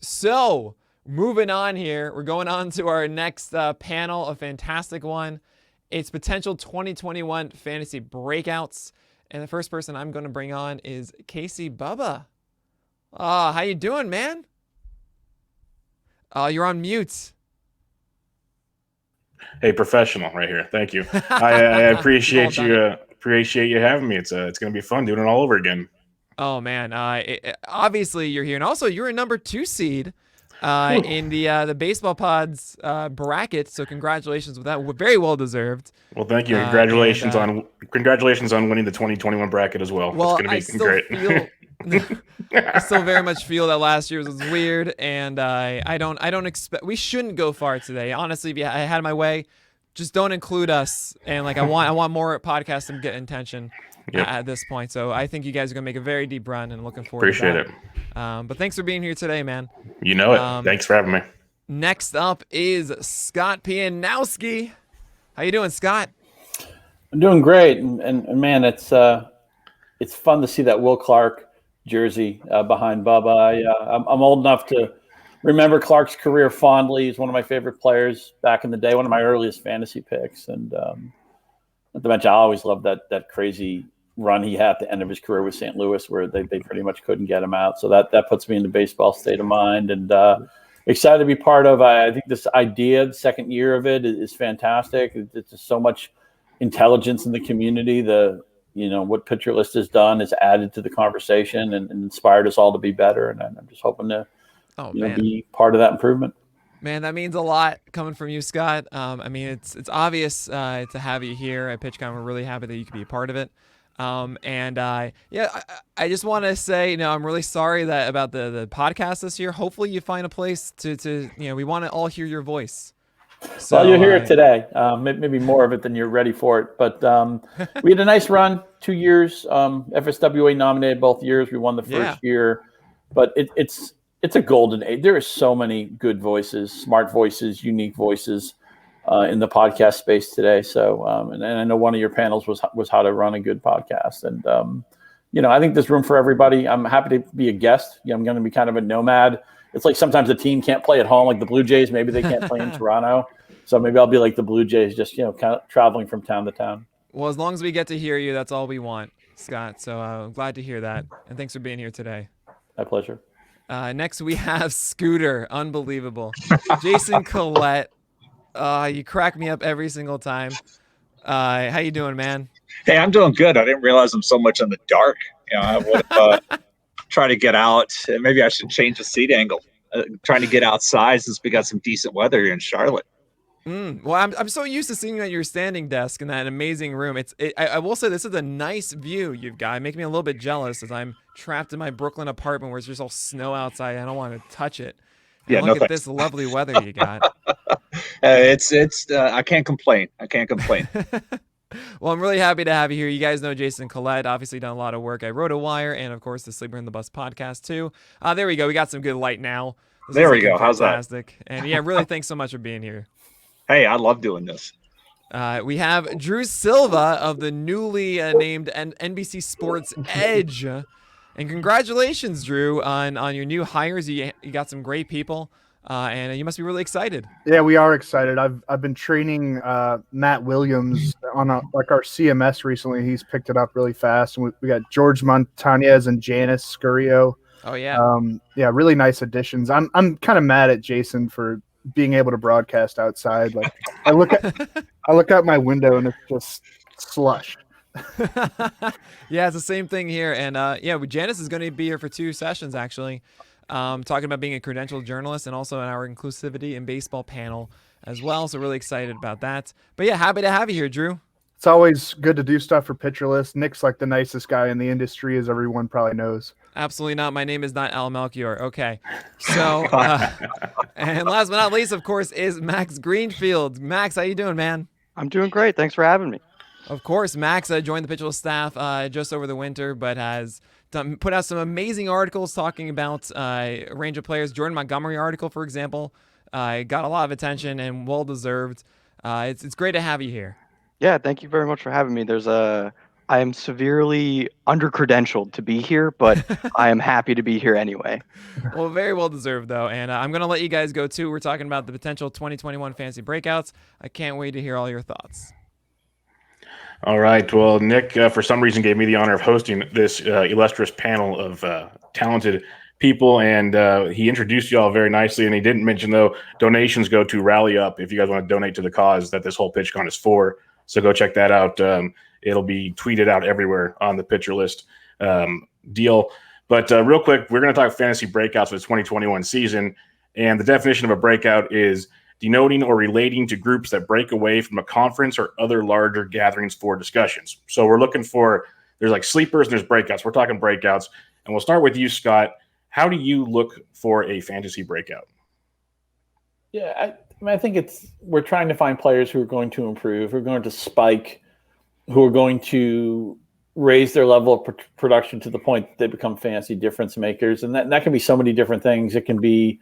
So moving on here, we're going on to our next panel, a fantastic one. It's potential 2021 fantasy breakouts. And the first person I'm going to bring on is Casey Bubba. How you doing, man? You're on mute. Hey, professional right here. Thank you. I appreciate you having me. It's going to be fun doing it all over again. Oh man, obviously you're here, and also you're a number 2 seed in the baseball pods bracket. So congratulations with that. Very well deserved. Well, thank you. Congratulations on winning the 2021 bracket as well. Well, it's going to be great. I still very much feel that last year's was weird, and I don't expect we shouldn't go far today. Honestly, if I had my way, just don't include us. And like I want more podcasts to get attention. Yep. At this point, so I think you guys are gonna make a very deep run, and looking forward to that. Appreciate it. But thanks for being here today, man. You know it. Thanks for having me. Next up is Scott Pianowski. How you doing, Scott? I'm doing great, and man, it's fun to see that Will Clark jersey behind Bubba. I'm old enough to remember Clark's career fondly. He's one of my favorite players back in the day, one of my earliest fantasy picks, and not to mention I always loved that crazy run he had at the end of his career with St. Louis, where they pretty much couldn't get him out. So that puts me in the baseball state of mind, and excited to be part of. I think this idea, the second year of it, is fantastic. It's just so much intelligence in the community. What Pitcher List has done is added to the conversation and inspired us all to be better. And I'm just hoping to be part of that improvement. Man, that means a lot coming from you, Scott. It's obvious to have you here at PitchCon. We're really happy that you could be a part of it. I just want to say, I'm really sorry about the podcast this year. Hopefully you find a place to we want to all hear your voice. So you'll hear it today. Maybe more of it than you're ready for it. But we had a nice run, 2 years. FSWA nominated both years. We won the first year. But it's a golden age. There are so many good voices, smart voices, unique voices in the podcast space today. So, and I know one of your panels was how to run a good podcast. And, I think there's room for everybody. I'm happy to be a guest. I'm going to be kind of a nomad. It's like sometimes the team can't play at home, like the Blue Jays. Maybe they can't play in Toronto. So maybe I'll be like the Blue Jays, just, kind of traveling from town to town. Well, as long as we get to hear you, that's all we want, Scott. So I'm glad to hear that. And thanks for being here today. My pleasure. Next, we have Scooter. Unbelievable. Jason Collette. You crack me up every single time. How you doing, man? Hey, I'm doing good. I didn't realize I'm so much in the dark. I would try to get out. Maybe I should change the seat angle. Trying to get outside since we got some decent weather here in Charlotte. Well, I'm so used to seeing you at your standing desk in that amazing room. I will say this is a nice view you've got. It makes me a little bit jealous as I'm trapped in my Brooklyn apartment where it's just all snow outside. I don't want to touch it. And look at this lovely weather you got. I can't complain. Well, I'm really happy to have you here. You guys know Jason Collette, obviously done a lot of work at RotoWire and, of course, the Sleeper in the Bus podcast, too. There we go. We got some good light now. There we go. How's fantastic. And, really, thanks so much for being here. Hey, I love doing this. We have Drew Silva of the newly named NBC Sports Edge. And congratulations, Drew, on your new hires. You got some great people. And you must be really excited. Yeah, we are excited. I've been training Matt Williams on our CMS recently. He's picked it up really fast. And we got George Montanez and Janice Scurio. Oh yeah. Really nice additions. I'm kind of mad at Jason for being able to broadcast outside. Like I look out my window and it's just slush. Yeah, it's the same thing here. And Janice is going to be here for 2 sessions actually. Talking about being a credentialed journalist and also in our inclusivity in baseball panel as well. So really excited about that. But yeah, happy to have you here, Drew. It's always good to do stuff for Pitcher List. Nick's like the nicest guy in the industry, as everyone probably knows. Absolutely not. My name is not Al Melchior. Okay. So, and last but not least, of course, is Max Greenfield. Max, how you doing, man? I'm doing great. Thanks for having me. Of course, Max joined the Pitcher List staff just over the winter, but has put out some amazing articles talking about a range of players. Jordan Montgomery article, for example, got a lot of attention and well deserved. It's great to have you here. Yeah, thank you very much for having me. There's a I am severely under-credentialed to be here, but I am happy to be here anyway. Well, very well deserved, though. And I'm going to let you guys go, too. We're talking about the potential 2021 fantasy breakouts. I can't wait to hear all your thoughts. All right. Well, Nick, for some reason, gave me the honor of hosting this illustrious panel of talented people, and he introduced you all very nicely. And he didn't mention, though, donations go to Rally Up if you guys want to donate to the cause that this whole PitchCon is for. So go check that out. It'll be tweeted out everywhere on the Pitcher List deal. But real quick, we're going to talk fantasy breakouts for the 2021 season. And the definition of a breakout is denoting or relating to groups that break away from a conference or other larger gatherings for discussions. So we're looking for, there's like sleepers and there's breakouts. We're talking breakouts. And we'll start with you, Scott. How do you look for a fantasy breakout? Yeah, I think we're trying to find players who are going to improve, who are going to spike, who are going to raise their level of production to the point that they become fantasy difference makers. And that can be so many different things. It can be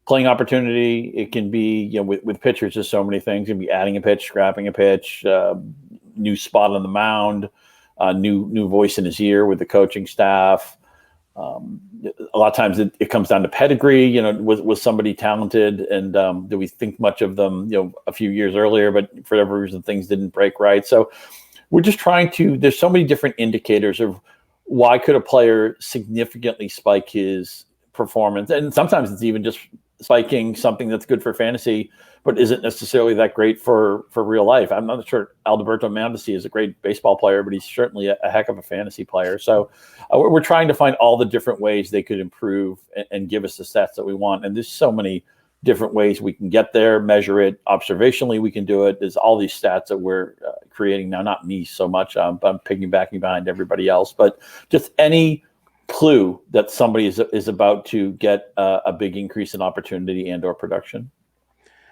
playing opportunity. It can be, with pitchers, there's so many things. It can be adding a pitch, scrapping a pitch, new spot on the mound, new voice in his ear with the coaching staff. A lot of times it comes down to pedigree, was somebody talented, and do we think much of them, a few years earlier, but for whatever reason, things didn't break right. So we're just trying to, there's so many different indicators of why could a player significantly spike his performance. And sometimes it's even just spiking something that's good for fantasy, but isn't necessarily that great for real life. I'm not sure Alberto Mondesi is a great baseball player, but he's certainly a heck of a fantasy player. So we're trying to find all the different ways they could improve and give us the stats that we want. And there's so many different ways we can get there, measure it observationally. We can do it. There's all these stats that we're creating now, not me so much, but I'm piggybacking behind everybody else, but just any clue that somebody is about to get a big increase in opportunity and or production.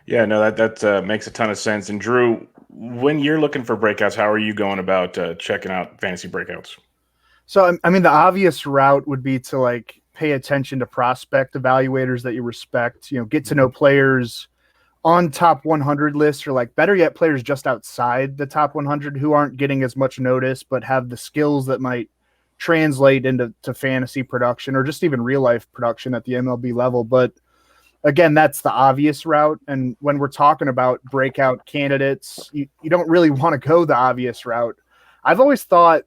Yeah, no, that makes a ton of sense. And Drew, when you're looking for breakouts, how are you going about checking out fantasy breakouts? So, I mean, the obvious route would be to pay attention to prospect evaluators that you respect, get to know players on top 100 lists, or better yet, players just outside the top 100 who aren't getting as much notice, but have the skills that might translate into fantasy production or just even real life production at the MLB level. But again, that's the obvious route. And when we're talking about breakout candidates, you don't really want to go the obvious route. I've always thought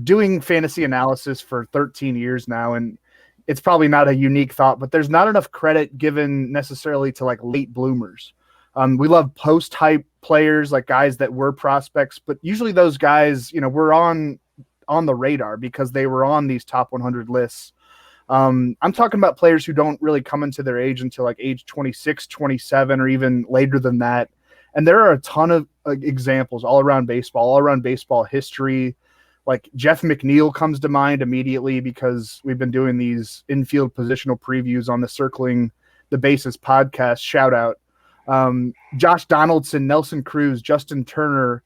doing fantasy analysis for 13 years now, and it's probably not a unique thought, but there's not enough credit given necessarily to late bloomers. We love post-hype players, guys that were prospects, but usually those guys, were on the radar because they were on these top 100 lists. I'm talking about players who don't really come into their age until age 26, 27, or even later than that. And there are a ton of examples all around baseball history. Jeff McNeil comes to mind immediately because we've been doing these infield positional previews on the Circling the Bases podcast. Shout out. Josh Donaldson, Nelson Cruz, Justin Turner,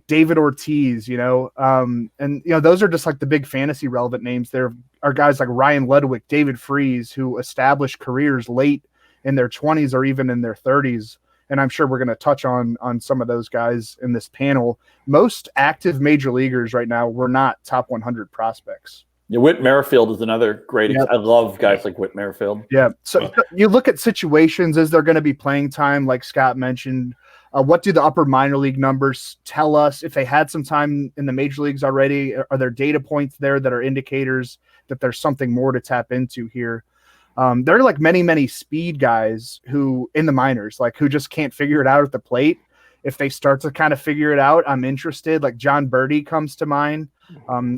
David Ortiz, and those are just the big fantasy relevant names. There are guys like Ryan Ludwig, David Freese, who established careers late in their 20s or even in their 30s. And I'm sure we're going to touch on some of those guys in this panel. Most active major leaguers right now were not top 100 prospects. Yeah, Whit Merrifield is another great. I love guys like Whit Merrifield. Yeah. So you look at situations, is there going to be playing time, like Scott mentioned? What do the upper minor league numbers tell us? If they had some time in the major leagues already, are there data points there that are indicators that there's something more to tap into here? There are many speed guys who in the minors, who just can't figure it out at the plate. If they start to kind of figure it out, I'm interested. John Birdie comes to mind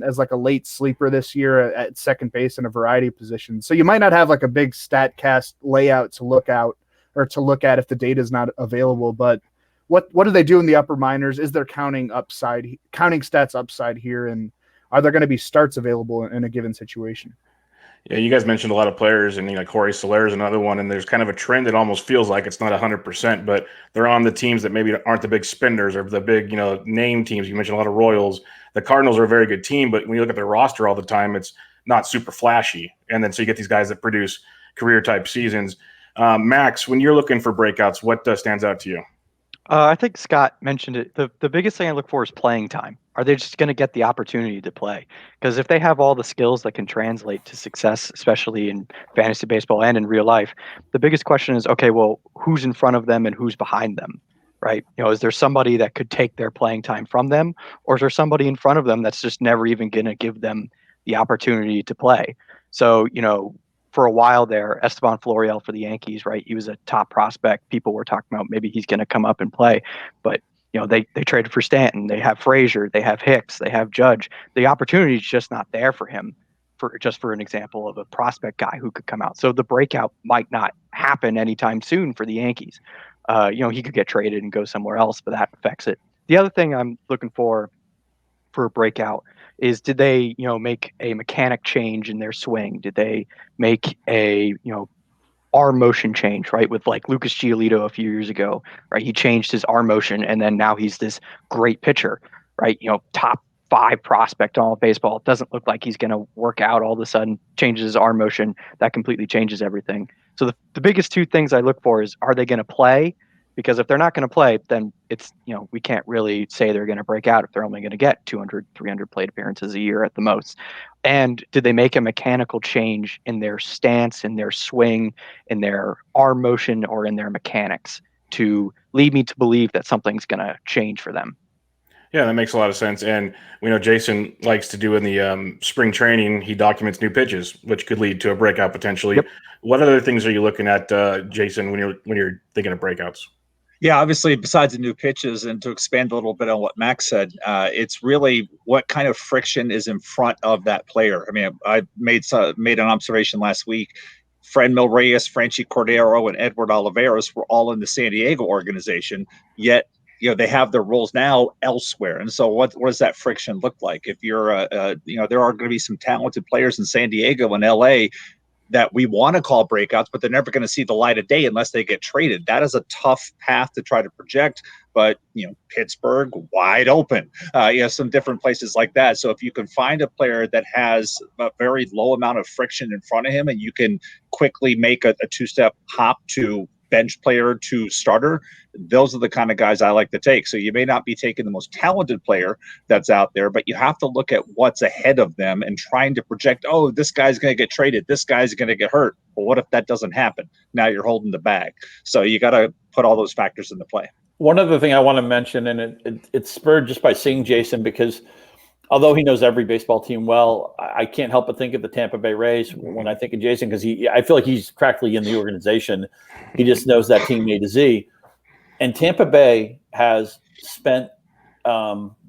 as a late sleeper this year at second base in a variety of positions. So you might not have a big StatCast layout to look out or to look at if the data is not available. But what do they do in the upper minors? Is there counting stats upside here? And are there going to be starts available in a given situation? Yeah, you guys mentioned a lot of players, and Corey Soler is another one, and there's kind of a trend that almost feels like it's not 100%, but they're on the teams that maybe aren't the big spenders or the big, name teams. You mentioned a lot of Royals. The Cardinals are a very good team, but when you look at their roster all the time, it's not super flashy. And then so you get these guys that produce career-type seasons. Max, when you're looking for breakouts, what stands out to you? I think Scott mentioned it. The biggest thing I look for is playing time. Are they just going to get the opportunity to play? Because if they have all the skills that can translate to success, especially in fantasy baseball and in real life, the biggest question is, okay, well, who's in front of them and who's behind them, right? Is there somebody that could take their playing time from them, or is there somebody in front of them that's just never even going to give them the opportunity to play? So, for a while there, Esteban Florial for the Yankees, right? He was a top prospect. People were talking about maybe he's going to come up and play, but they traded for Stanton. They have Frazier. They have Hicks. They have Judge. The opportunity is just not there for him. For an example of a prospect guy who could come out. So the breakout might not happen anytime soon for the Yankees. He could get traded and go somewhere else, but that affects it. The other thing I'm looking for a breakout is, did they make a mechanic change in their swing? Did they make a arm motion change, right? With like Lucas Giolito a few years ago, right? He changed his arm motion, and then now he's this great pitcher, right? Top 5 prospect in all of baseball. It doesn't look like he's going to work out. All of a sudden changes his arm motion. That completely changes everything. So the biggest 2 things I look for is, are they going to play? Because if they're not going to play, then it's, we can't really say they're going to break out if they're only going to get 200, 300 plate appearances a year at the most. And did they make a mechanical change in their stance, in their swing, in their arm motion, or in their mechanics to lead me to believe that something's going to change for them? Yeah, that makes a lot of sense. And we know Jason likes to do in the spring training, he documents new pitches, which could lead to a breakout potentially. Yep. What other things are you looking at, Jason, when you're thinking of breakouts? Yeah, obviously, besides the new pitches, and to expand a little bit on what Max said, it's really what kind of friction is in front of that player. I mean, I made an observation last week. Franmil Reyes, Franchi Cordero, and Edward Olivares were all in the San Diego organization, yet they have their roles now elsewhere. And so what does that friction look like? If you're there are going to be some talented players in San Diego and LA that we want to call breakouts, but they're never going to see the light of day unless they get traded. That is a tough path to try to project, but Pittsburgh, wide open, some different places like that. So if you can find a player that has a very low amount of friction in front of him, and you can quickly make a 2-step hop to bench player to starter, those are the kind of guys I like to take. So you may not be taking the most talented player that's out there, but you have to look at what's ahead of them and trying to project, oh, this guy's going to get traded, this guy's going to get hurt. Well, what if that doesn't happen? Now you're holding the bag. So you got to put all those factors into play. One other thing I want to mention, and it's spurred just by seeing Jason, because although he knows every baseball team well, I can't help but think of the Tampa Bay Rays when I think of Jason, because I feel like he's practically in the organization. He just knows that team A to Z. And Tampa Bay has spent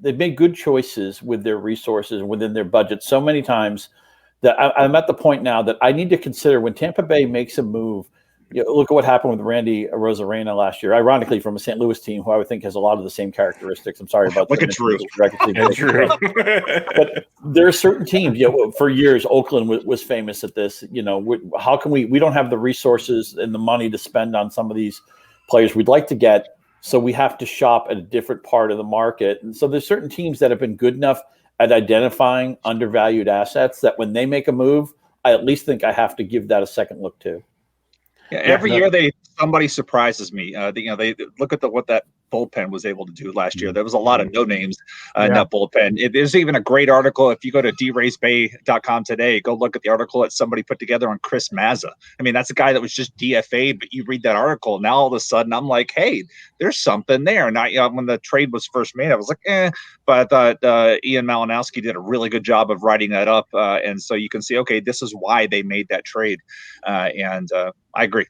they've made good choices with their resources and within their budget so many times that I'm at the point now that I need to consider, when Tampa Bay makes a move. Look at what happened with Randy Arozarena last year, ironically from a St. Louis team who I would think has a lot of the same characteristics. I'm sorry about Look at Drew. But there are certain teams, for years, Oakland was famous at this. How can we don't have the resources and the money to spend on some of these players we'd like to get, so we have to shop at a different part of the market. And so there's certain teams that have been good enough at identifying undervalued assets that when they make a move, I at least think I have to give that a second look too. Yeah, every year somebody surprises me. They look at what that bullpen was able to do last year. There was a lot of no names in that bullpen. There's even a great article. If you go to draysbay.com today, go look at the article that somebody put together on Chris Mazza. I mean, that's a guy that was just DFA'd, but you read that article, now all of a sudden I'm like, hey, there's something there. Now, when the trade was first made, I was like, but I thought Ian Malinowski did a really good job of writing that up. And so you can see, okay, this is why they made that trade. And I agree.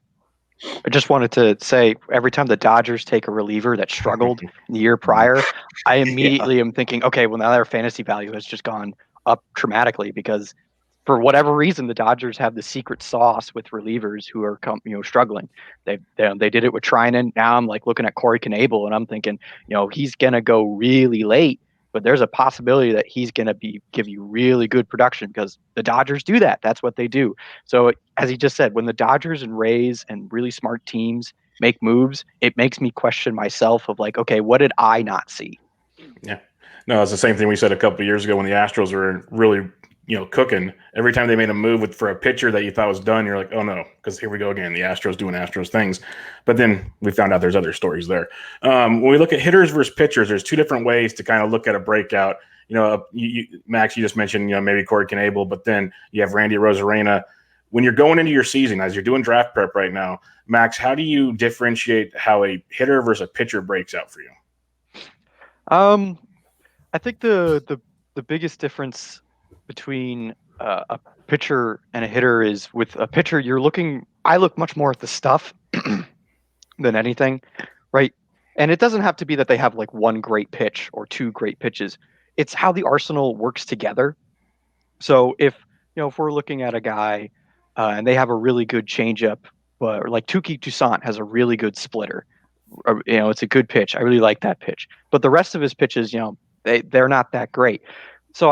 I just wanted to say, every time the Dodgers take a reliever that struggled the year prior, I immediately am thinking, okay, well, now their fantasy value has just gone up dramatically, because for whatever reason, the Dodgers have the secret sauce with relievers who are struggling. They did it with Trinan. Now I'm like looking at Corey Knebel, and I'm thinking, he's gonna go really late, but there's a possibility that he's gonna give you really good production, because the Dodgers do that. That's what they do. So as he just said, when the Dodgers and Rays and really smart teams make moves, it makes me question myself of like, okay, what did I not see? Yeah. No, it's the same thing we said a couple of years ago when the Astros were really cooking. Every time they made a move for a pitcher that you thought was done, you're like, oh no, because here we go again. The Astros doing Astros things. But then we found out there's other stories there. When we look at hitters versus pitchers, there's two different ways to kind of look at a breakout. Max, you just mentioned, maybe Corey Knebel, but then you have Randy Rosarena. When you're going into your season, as you're doing draft prep right now, Max, how do you differentiate how a hitter versus a pitcher breaks out for you? I think the biggest difference between a pitcher and a hitter is with a pitcher, I look much more at the stuff than anything, right? And it doesn't have to be that they have like one great pitch or two great pitches. It's how the arsenal works together. So if we're looking at a guy and they have a really good changeup, or like Touki Toussaint has a really good splitter, it's a good pitch. I really like that pitch, but the rest of his pitches, they're not that great. So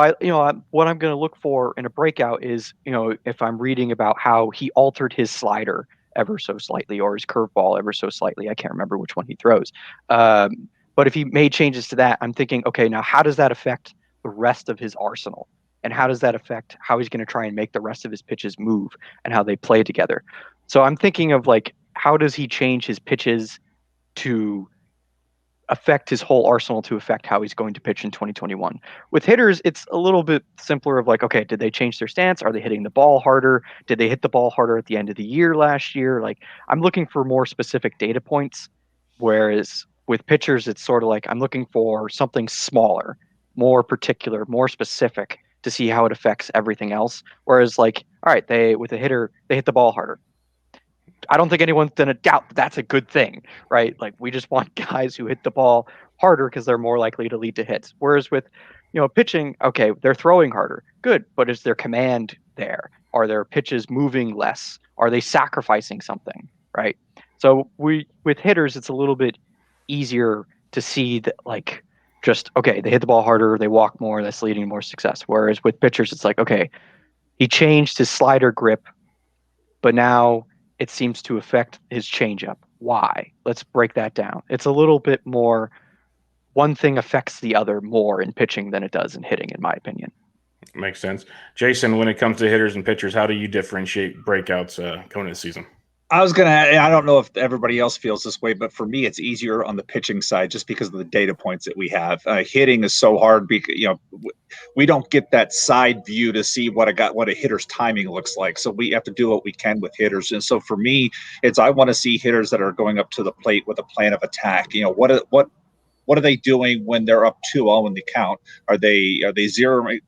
what I'm going to look for in a breakout is, if I'm reading about how he altered his slider ever so slightly or his curveball ever so slightly, I can't remember which one he throws. But if he made changes to that, I'm thinking, okay, now how does that affect the rest of his arsenal? And how does that affect how he's going to try and make the rest of his pitches move and how they play together? So I'm thinking of like, how does he change his pitches to affect his whole arsenal to affect how he's going to pitch in 2021. With hitters, it's a little bit simpler of like, okay, did they change their stance? Are they hitting the ball harder? Did they hit the ball harder at the end of the year last year? Like, I'm looking for more specific data points, whereas with pitchers, it's sort of like I'm looking for something smaller, more particular, more specific to see how it affects everything else. Whereas like, all right, with a hitter, they hit the ball harder. I don't think anyone's going to doubt that that's a good thing, right? Like, we just want guys who hit the ball harder because they're more likely to lead to hits. Whereas with, pitching, okay, they're throwing harder. Good. But is their command there? Are their pitches moving less? Are they sacrificing something, right? So with hitters, it's a little bit easier to see that, like, just, okay, they hit the ball harder, they walk more, that's leading to more success. Whereas with pitchers, it's like, okay, he changed his slider grip, but now it seems to affect his changeup. Why? Let's break that down. It's a little bit more, one thing affects the other more in pitching than it does in hitting, in my opinion. Makes sense. Jason, when it comes to hitters and pitchers, how do you differentiate breakouts going into the season? I don't know if everybody else feels this way, but for me, it's easier on the pitching side just because of the data points that we have. Hitting is so hard because, we don't get that side view to see what a hitter's timing looks like. So we have to do what we can with hitters. And so for me, I want to see hitters that are going up to the plate with a plan of attack. What are they doing when they're up 2-0 in the count? Are they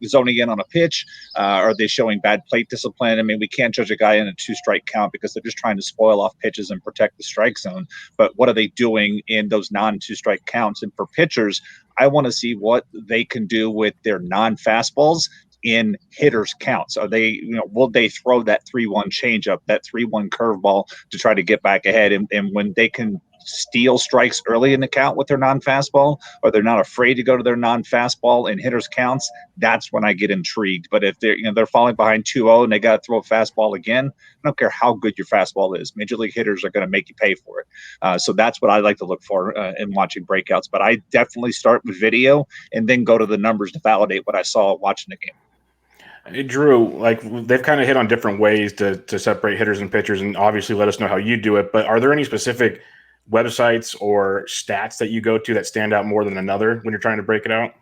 zoning in on a pitch? Are they showing bad plate discipline? I mean, we can't judge a guy in a 2-strike count because they're just trying to spoil off pitches and protect the strike zone. But what are they doing in those non-2-strike counts? And for pitchers, I want to see what they can do with their non-fastballs in hitters counts. Are they, will they throw that 3-1 changeup, that 3-1 curveball to try to get back ahead? And when they can steal strikes early in the count with their non-fastball, or they're not afraid to go to their non-fastball in hitters counts, that's when I get intrigued. But if they're falling behind 2-0 and they got to throw a fastball again, I don't care how good your fastball is. Major league hitters are going to make you pay for it. So that's what I like to look for in watching breakouts. But I definitely start with video and then go to the numbers to validate what I saw watching the game. Hey, Drew, like, they've kind of hit on different ways to separate hitters and pitchers, and obviously let us know how you do it. But are there any specific websites or stats that you go to that stand out more than another when you're trying to break it out?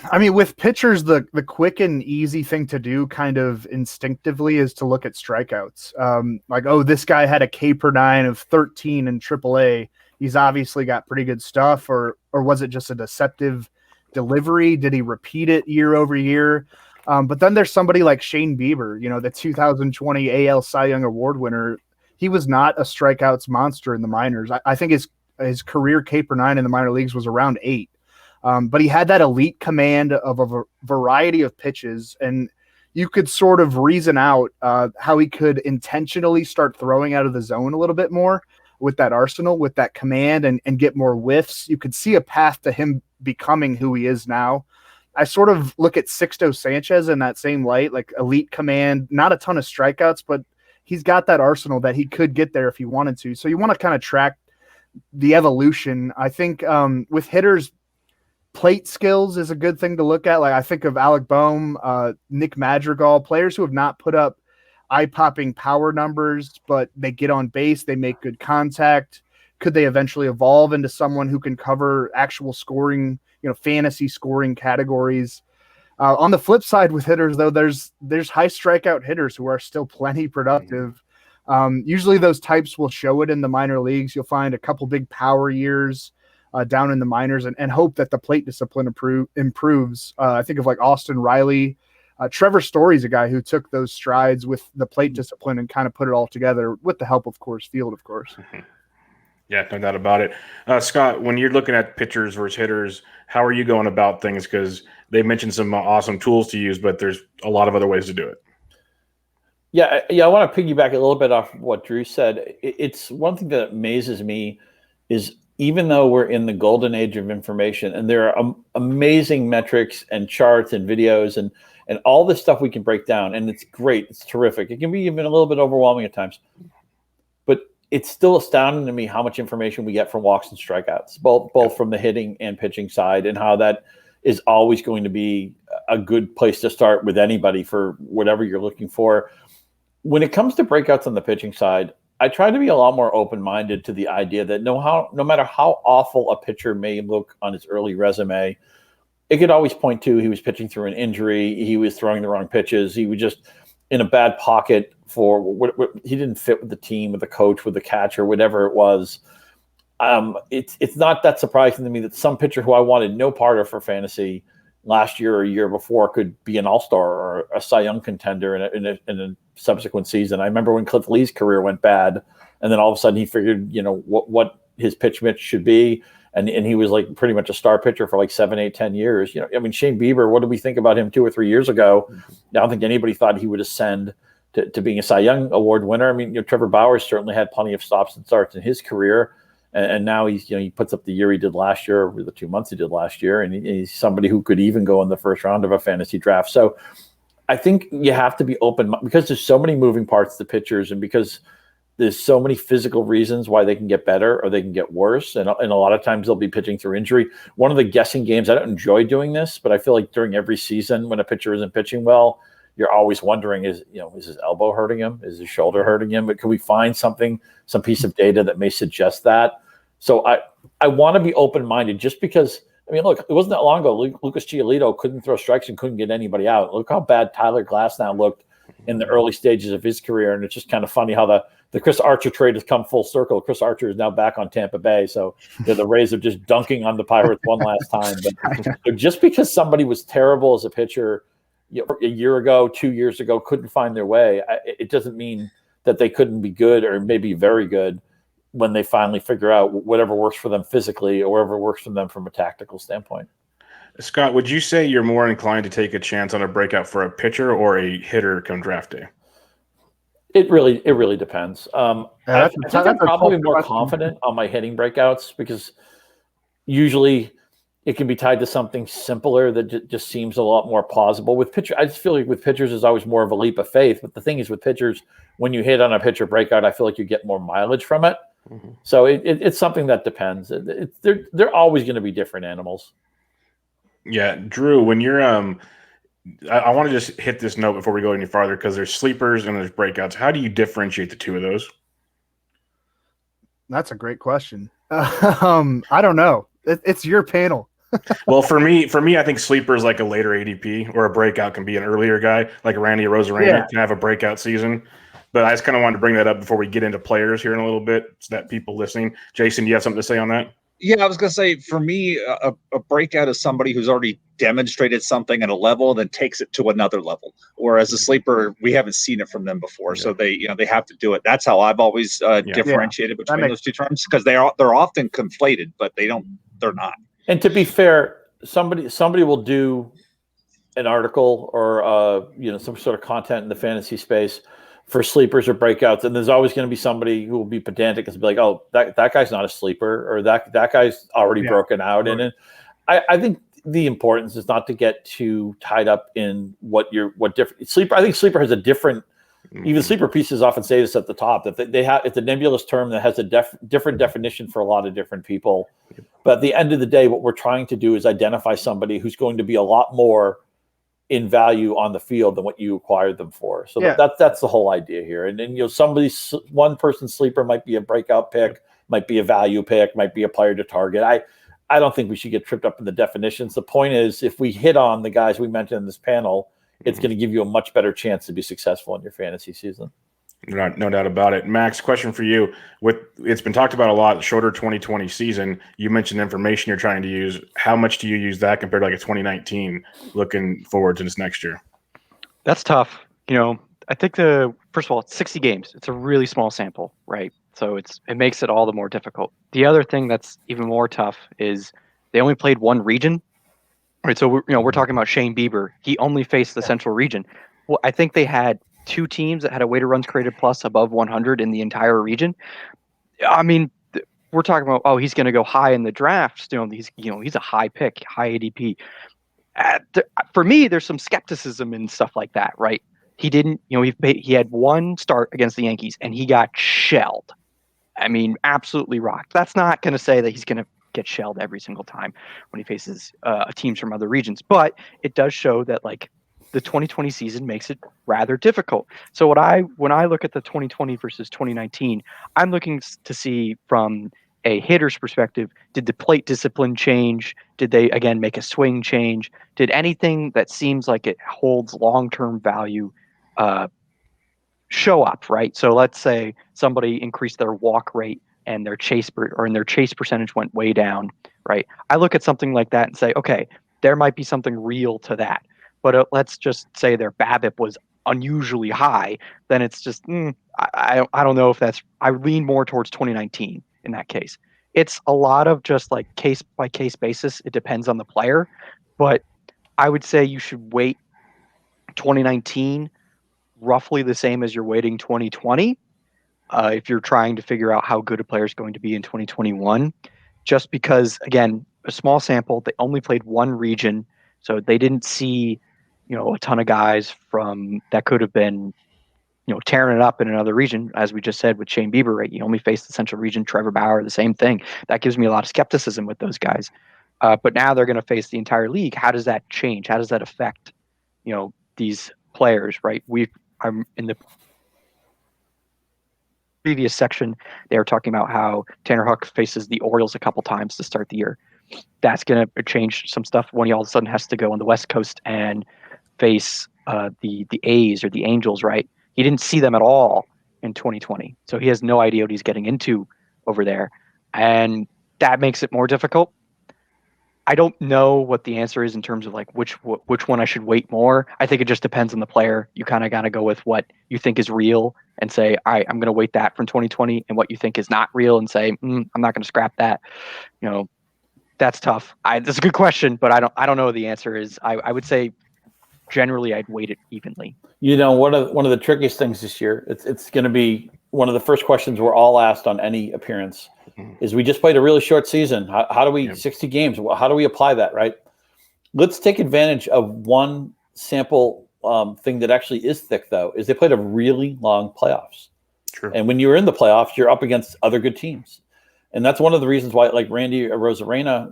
I mean, with pitchers, the quick and easy thing to do kind of instinctively is to look at strikeouts. Like, oh, this guy had a K per nine of 13 in AAA. He's obviously got pretty good stuff, or was it just a deceptive delivery? Did he repeat it year over year? But then there's somebody like Shane Bieber, the 2020 AL Cy Young Award winner. He was not a strikeouts monster in the minors. I think his career K per nine in the minor leagues was around 8. But he had that elite command of a variety of pitches, and you could sort of reason out how he could intentionally start throwing out of the zone a little bit more with that arsenal, with that command, and get more whiffs. You could see a path to him becoming who he is now. I sort of look at Sixto Sanchez in that same light, like elite command, not a ton of strikeouts, but he's got that arsenal that he could get there if he wanted to. So you want to kind of track the evolution. I think with hitters, plate skills is a good thing to look at. Like I think of Alec Boehm, Nick Madrigal, players who have not put up eye-popping power numbers, but they get on base, they make good contact. Could they eventually evolve into someone who can cover actual scoring, fantasy scoring categories? On the flip side with hitters, though, there's high strikeout hitters who are still plenty productive. Usually those types will show it in the minor leagues. You'll find a couple big power years down in the minors and hope that the plate discipline improves. I think of like Austin Riley. Trevor Story's a guy who took those strides with the plate discipline and kind of put it all together with the help of Coors Field, of course. Yeah, no doubt about it. Scott, when you're looking at pitchers versus hitters, how are you going about things? Because they mentioned some awesome tools to use, but there's a lot of other ways to do it. Yeah, I want to piggyback a little bit off what Drew said. It's one thing that amazes me is even though we're in the golden age of information and there are amazing metrics and charts and videos and all this stuff we can break down, and it's great, it's terrific. It can be even a little bit overwhelming at times, but it's still astounding to me how much information we get from walks and strikeouts, both from the hitting and pitching side, and how that is always going to be a good place to start with anybody for whatever you're looking for. When it comes to breakouts on the pitching side, I try to be a lot more open-minded to the idea that no matter how awful a pitcher may look on his early resume, it could always point to he was pitching through an injury, he was throwing the wrong pitches, he was just in a bad pocket for what he didn't fit with the team, with the coach, with the catcher, whatever it was. It's not that surprising to me that some pitcher who I wanted no part of for fantasy last year or a year before could be an all-star or a Cy Young contender in a subsequent season. I remember when Cliff Lee's career went bad, and then all of a sudden he figured, what his pitch mix should be. And he was like pretty much a star pitcher for like 7, 8, 10 years. Shane Bieber, what did we think about him 2 or 3 years ago? I don't think anybody thought he would ascend to being a Cy Young Award winner. Trevor Bauer certainly had plenty of stops and starts in his career. And now he puts up the year he did last year, or the 2 months he did last year. And he's somebody who could even go in the first round of a fantasy draft. So I think you have to be open because there's so many moving parts to pitchers, and because there's so many physical reasons why they can get better or they can get worse. And a lot of times they'll be pitching through injury. One of the guessing games, I don't enjoy doing this, but I feel like during every season when a pitcher isn't pitching well, you're always wondering, is his elbow hurting him? Is his shoulder hurting him? But can we find some piece of data that may suggest that? So I want to be open-minded just because, look, it wasn't that long ago. Lucas Giolito couldn't throw strikes and couldn't get anybody out. Look how bad Tyler Glasnow looked in the early stages of his career. And it's just kind of funny how the Chris Archer trade has come full circle. Chris Archer is now back on Tampa Bay. So the Rays are just dunking on the Pirates one last time. But just because somebody was terrible as a pitcher a year ago, 2 years ago, couldn't find their way, it doesn't mean that they couldn't be good or maybe very good when they finally figure out whatever works for them physically or whatever works for them from a tactical standpoint. Scott, would you say you're more inclined to take a chance on a breakout for a pitcher or a hitter come draft day? It really depends. I think I'm probably more question. confident on my hitting breakouts because usually it can be tied to something simpler that just seems a lot more plausible. With pitcher, I just feel like with pitchers is always more of a leap of faith. But the thing is with pitchers, when you hit on a pitcher breakout, I feel like you get more mileage from it. Mm-hmm. So it's something that depends. They're always going to be different animals. Yeah, Drew, when you're I want to just hit this note before we go any farther because there's sleepers and there's breakouts. How do you differentiate the two of those? That's a great question. I don't know. It's your panel. Well, for me, I think sleeper is like a later ADP, or a breakout can be an earlier guy, like Randy Arozarena can have a breakout season. But I just kind of wanted to bring that up before we get into players here in a little bit, so that people listening. Jason, do you have something to say on that? Yeah, I was going to say, for me, a breakout is somebody who's already demonstrated something at a level, then takes it to another level. Whereas a sleeper, we haven't seen it from them before, so they have to do it. That's how I've always differentiated between those two terms, because they're often conflated, but they're not. And to be fair, somebody will do an article or some sort of content in the fantasy space for sleepers or breakouts, and there's always going to be somebody who will be pedantic and be like, "Oh, that guy's not a sleeper," or that guy's already broken out. Right. And I think the importance is not to get too tied up in what different sleeper. I think sleeper has a different Even sleeper pieces often say this at the top, that they have, it's a nebulous term that has a different definition for a lot of different people. But at the end of the day, what we're trying to do is identify somebody who's going to be a lot more in value on the field than what you acquired them for. So that's the whole idea here. And then, one person's sleeper might be a breakout pick, might be a value pick, might be a player to target. I don't think we should get tripped up in the definitions. The point is, if we hit on the guys we mentioned in this panel, it's going to give you a much better chance to be successful in your fantasy season. No doubt about it. Max, question for you. It's been talked about a lot, shorter 2020 season. You mentioned information you're trying to use. How much do you use that compared to like a 2019 looking forward to this next year? That's tough. I think first of all, it's 60 games. It's a really small sample, right? So it makes it all the more difficult. The other thing that's even more tough is they only played one region. Right, so we're talking about Shane Bieber. He only faced the Central region. Well, I think they had 2 teams that had a weighted runs created plus above 100 in the entire region. I mean, we're talking about he's going to go high in the draft. He's a high pick, high ADP. For me, there's some skepticism and stuff like that, right? He didn't, he had one start against the Yankees and he got shelled. I mean, absolutely rocked. That's not going to say that he's going to get shelled every single time when he faces teams from other regions, but it does show that the 2020 season makes it rather difficult. So when I look at the 2020 versus 2019, I'm looking to see from a hitter's perspective, did the plate discipline change? Did they again make a swing change? Did anything that seems like it holds long-term value show up, right? So let's say somebody increased their walk rate and their chase percentage went way down, right? I look at something like that and say, okay, there might be something real to that. But let's just say their BABIP was unusually high, then it's just, I don't know if I lean more towards 2019 in that case. It's a lot of just like case by case basis. It depends on the player, but I would say you should wait 2019 roughly the same as you're waiting 2020. If you're trying to figure out how good a player is going to be in 2021, just because, again, a small sample, they only played one region, so they didn't see, a ton of guys from that could have been, tearing it up in another region, as we just said with Shane Bieber, right? You only faced the Central region, Trevor Bauer, the same thing. That gives me a lot of skepticism with those guys. But now they're going to face the entire league. How does that change? How does that affect, these players, right? I'm in the previous section, they were talking about how Tanner Houck faces the Orioles a couple times to start the year. That's going to change some stuff when he all of a sudden has to go on the West Coast and face the A's or the Angels, right? He didn't see them at all in 2020. So he has no idea what he's getting into over there. And that makes it more difficult. I don't know what the answer is in terms of which one I should wait more. I think it just depends on the player. You kind of got to go with what you think is real and say, all right, I'm going to wait that from 2020, and what you think is not real and say, I'm not going to scrap that. That's tough. That's a good question, but I don't know what the answer is. I would say generally I'd weight it evenly. One of the trickiest things this year, it's going to be one of the first questions we're all asked on any appearance is we just played a really short season. How do we 60 games? How do we apply that, right? Let's take advantage of one sample thing that actually is thick, though, is they played a really long playoffs. True. And when you're in the playoffs, you're up against other good teams. And that's one of the reasons why, like Randy Arozarena,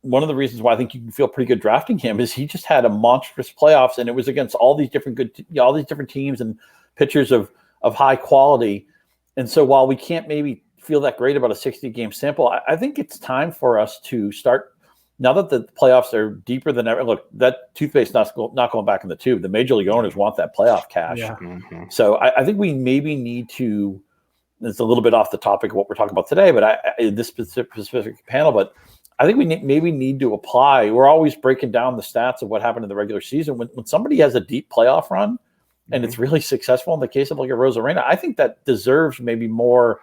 one of the reasons why I think you can feel pretty good drafting him is he just had a monstrous playoffs, and it was against all these different all these different teams and pitchers of high quality. And so while we can't maybe feel that great about a 60-game sample, I think it's time for us to start, now that the playoffs are deeper than ever. Look, that toothpaste not going back in the tube. The major league owners want that playoff cash. Yeah. So I think we maybe need to, it's a little bit off the topic of what we're talking about today, but this specific panel, but I think we maybe need to apply. We're always breaking down the stats of what happened in the regular season. When somebody has a deep playoff run and it's really successful, in the case of like a Arozarena, I think that deserves maybe more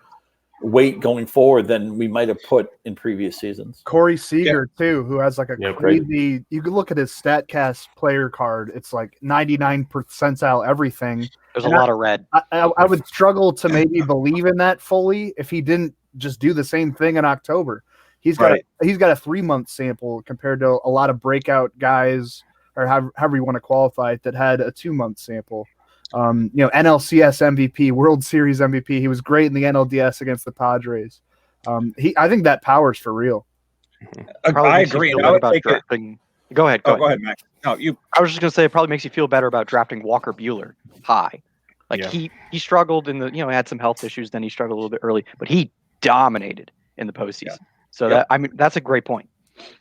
weight going forward than we might have put in previous seasons. Corey Seager too, who has like a crazy. crazy. You could look at his StatCast player card. It's like 99 percentile everything. There's a lot of red. I would struggle to maybe believe in that fully if he didn't just do the same thing in October. He's got a 3-month sample compared to a lot of breakout guys, or however you want to qualify it, that had a 2-month sample. NLCS MVP, World Series MVP. He was great in the NLDS against the Padres. I think that power's for real. Probably I makes you agree. feel I better would about take it. drafting. Go ahead. Go ahead, Max. No, you. I was just gonna say it probably makes you feel better about drafting Walker Buehler high. Like he struggled in the had some health issues, then he struggled a little bit early, but he dominated in the postseason. Yeah. So that's a great point.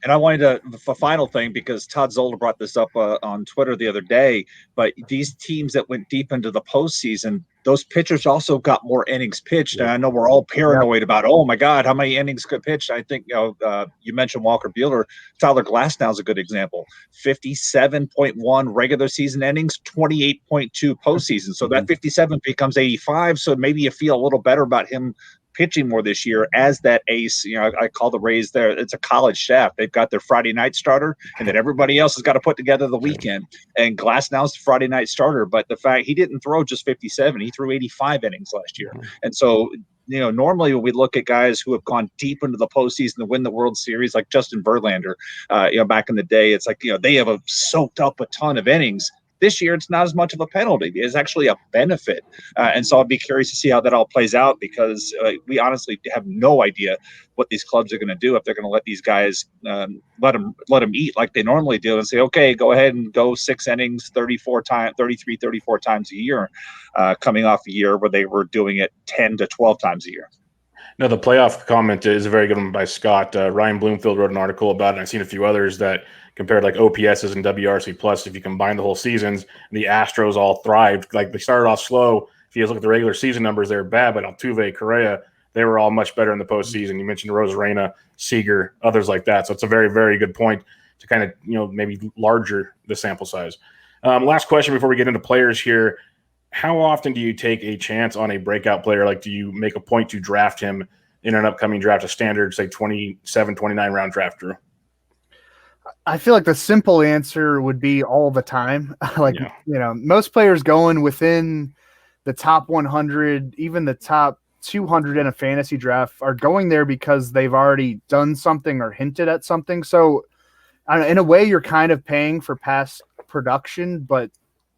And I wanted the final thing, because Todd Zola brought this up on Twitter the other day, but these teams that went deep into the postseason, those pitchers also got more innings pitched. And I know we're all paranoid about, oh my God, how many innings got pitched? I think, you mentioned Walker Buehler. Tyler Glasnow is a good example. 57.1 regular season innings, 28.2 postseason. So that 57 becomes 85. So maybe you feel a little better about him pitching more this year as that ace. I call the Rays there. It's a college staff. They've got their Friday night starter, and then everybody else has got to put together the weekend. And Glasnow's the Friday night starter, but the fact he didn't throw just 57, he threw 85 innings last year. And so, normally when we look at guys who have gone deep into the postseason to win the World Series, like Justin Verlander, back in the day, it's like, they have soaked up a ton of innings. This year, it's not as much of a penalty. It's actually a benefit. And so I'd be curious to see how that all plays out, because we honestly have no idea what these clubs are going to do, if they're going to let these guys let them eat like they normally do and say, okay, go ahead and go 6 innings 34 times a year, coming off a year where they were doing it 10 to 12 times a year. No, the playoff comment is a very good one by Scott. Ryan Bloomfield wrote an article about it, and I've seen a few others that compared like OPSs and WRC plus. If you combine the whole seasons, the Astros all thrived. Like they started off slow. If you look at the regular season numbers, they were bad, but Altuve, Correa, they were all much better in the postseason. You mentioned Rosarena, Seager, others like that. So it's a very, very good point to kind of, maybe larger the sample size. Last question before we get into players here. How often do you take a chance on a breakout player? Like, do you make a point to draft him in an upcoming draft, a standard, say 27, 29 round draft, Drew? I feel like the simple answer would be all the time. Most players going within the top 100, even the top 200 in a fantasy draft are going there because they've already done something or hinted at something. So in a way, you're kind of paying for past production, but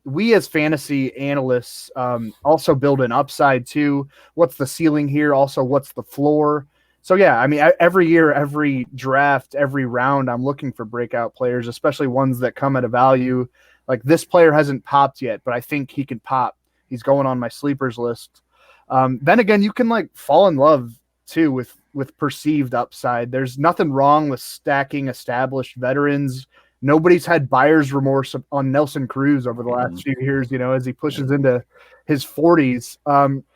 we as fantasy analysts also build an upside too. What's the ceiling here? Also, what's the floor? So, every year, every draft, every round, I'm looking for breakout players, especially ones that come at a value. Like this player hasn't popped yet, but I think he can pop. He's going on my sleepers list. Then again, you can fall in love too with perceived upside. There's nothing wrong with stacking established veterans. Nobody's had buyer's remorse on Nelson Cruz over the last few years, as he pushes into his 40s.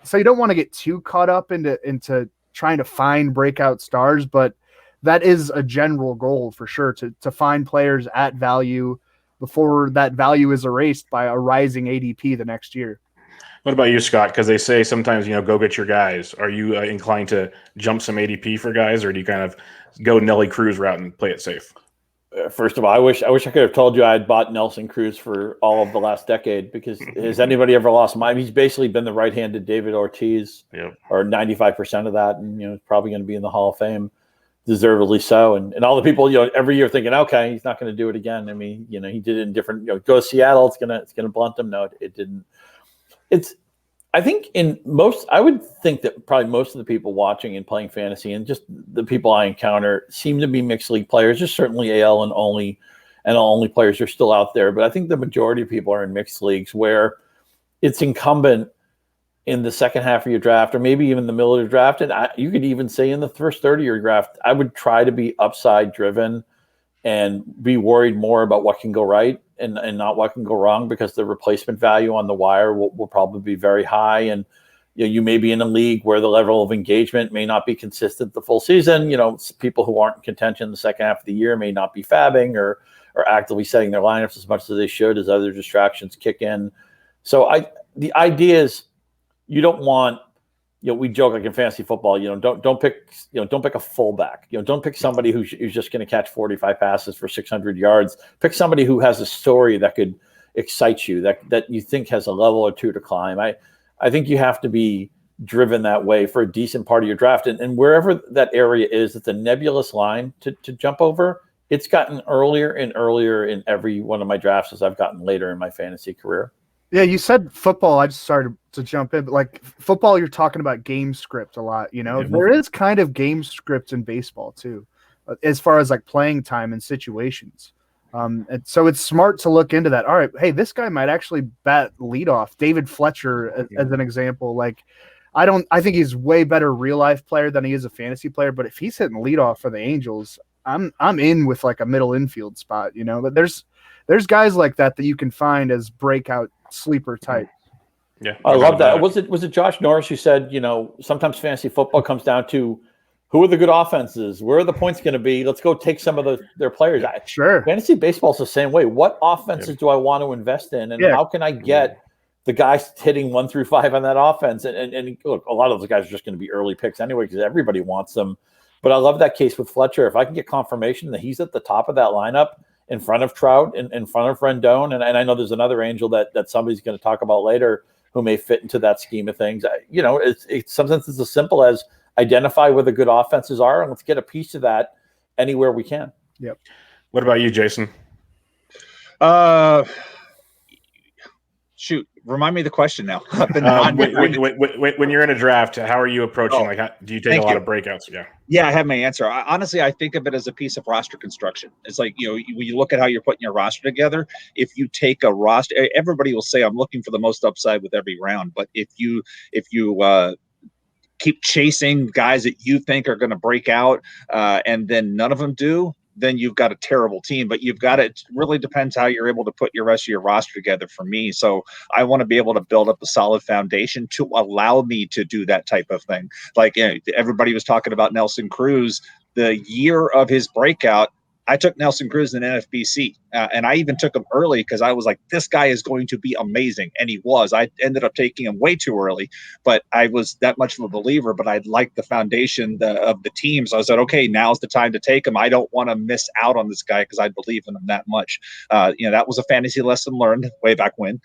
So you don't want to get too caught up into trying to find breakout stars, but that is a general goal for sure, to find players at value before that value is erased by a rising ADP the next year. What about you, Scott? Because they say sometimes, go get your guys. Are you inclined to jump some ADP for guys, or do you kind of go Nelly Cruz route and play it safe? First of all, I wish I could have told you I had bought Nelson Cruz for all of the last decade, because has anybody ever lost mind? He's basically been the right-handed David Ortiz, or 95% of that, and probably going to be in the Hall of Fame, deservedly so. And all the people every year thinking, okay, he's not going to do it again. I mean, he did it in different. Go to Seattle, it's gonna blunt him. No, it didn't. I think I would think that probably most of the people watching and playing fantasy, and just the people I encounter, seem to be mixed league players. There's certainly AL and only players are still out there, but I think the majority of people are in mixed leagues where it's incumbent in the second half of your draft, or maybe even the middle of your draft, and you could even say in the first third of your draft, I would try to be upside driven and be worried more about what can go right and not what can go wrong, because the replacement value on the wire will probably be very high. And you may be in a league where the level of engagement may not be consistent the full season. People who aren't in contention the second half of the year may not be fabbing or actively setting their lineups as much as they should, as other distractions kick in. So the idea is, you don't want, we joke like in fantasy football, don't pick a fullback, don't pick somebody who's just going to catch 45 passes for 600 yards. Pick somebody who has a story that could excite you, that you think has a level or two to climb. I think you have to be driven that way for a decent part of your draft, and wherever that area is, it's a nebulous line to jump over. It's gotten earlier and earlier in every one of my drafts as I've gotten later in my fantasy career. Yeah, you said football. I just started to jump in, but like football, you're talking about game script a lot. There is kind of game script in baseball too, as far as like playing time and situations. And so it's smart to look into that. All right, hey, this guy might actually bat leadoff. David Fletcher, as an example. Like, I think he's way better real life player than he is a fantasy player. But if he's hitting leadoff for the Angels, I'm in with like a middle infield spot. But there's guys like that you can find as breakout sleeper type. Yeah, I love that. Was it Josh Norris who said, sometimes fantasy football comes down to who are the good offenses? Where are the points going to be? Let's go take some of their players. Sure. Fantasy baseball is the same way. What offenses do I want to invest in, and how can I get the guys hitting 1 through 5 on that offense? And look, a lot of those guys are just going to be early picks anyway because everybody wants them. But I love that case with Fletcher. If I can get confirmation that he's at the top of that lineup, in front of Trout, in front of Rendon, and I know there's another Angel that somebody's going to talk about later who may fit into that scheme of things. It's sometimes it's as simple as identify where the good offenses are, and let's get a piece of that anywhere we can. Yep. What about you, Jason? Shoot, remind me the question now. When you're in a draft, how are you approaching? Do you take a lot of breakouts? Yeah, I have my answer. Honestly, I think of it as a piece of roster construction. It's like, when you look at how you're putting your roster together, if you take a roster, everybody will say, I'm looking for the most upside with every round. But if you keep chasing guys that you think are going to break out and then none of them do, then you've got a terrible team. But it really depends how you're able to put your rest of your roster together for me. So I want to be able to build up a solid foundation to allow me to do that type of thing. Like everybody was talking about Nelson Cruz, the year of his breakout. I took Nelson Cruz in NFBC, and I even took him early because I was like, this guy is going to be amazing. And he was. I ended up taking him way too early, but I was that much of a believer, but I liked the foundation of the team. So I said, okay, now's the time to take him. I don't want to miss out on this guy because I believe in him that much. That was a fantasy lesson learned way back when,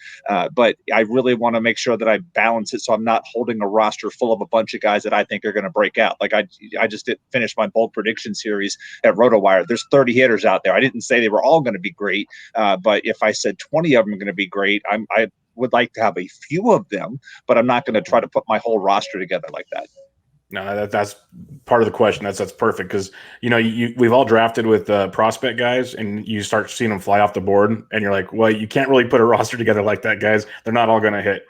but I really want to make sure that I balance it so I'm not holding a roster full of a bunch of guys that I think are going to break out. Like I just did finish my bold prediction series at RotoWire. There's 30 hitters out there. I didn't say they were all going to be great, but if I said 20 of them are going to be great, I would like to have a few of them, but I'm not going to try to put my whole roster together like that. No, that's part of the question. That's perfect because we've all drafted with prospect guys, and you start seeing them fly off the board, and you're like, well, you can't really put a roster together like that, guys. They're not all going to hit.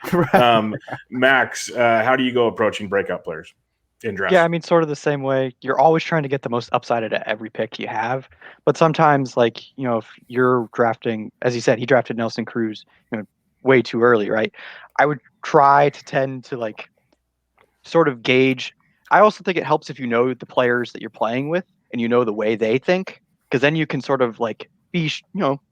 Max, how do you go approaching breakout players in draft? Yeah, I mean, sort of the same way. You're always trying to get the most upside out of every pick you have. But sometimes, if you're drafting, as he said, he drafted Nelson Cruz, way too early, right? I would try to tend to sort of gauge. I also think it helps if you know the players that you're playing with and the way they think, because then you can sort of be,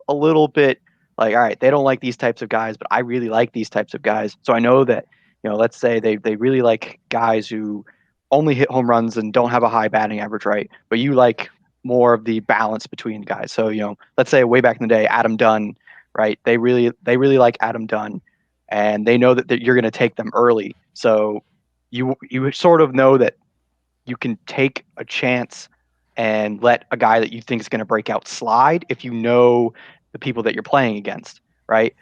a little bit all right, they don't like these types of guys, but I really like these types of guys. So I know that, let's say they really like guys who only hit home runs and don't have a high batting average, right? But you like more of the balance between guys. So, let's say way back in the day, Adam Dunn, right? They really like Adam Dunn, and they know that you're going to take them early. So you sort of know that you can take a chance and let a guy that you think is going to break out slide if you know the people that you're playing against, right?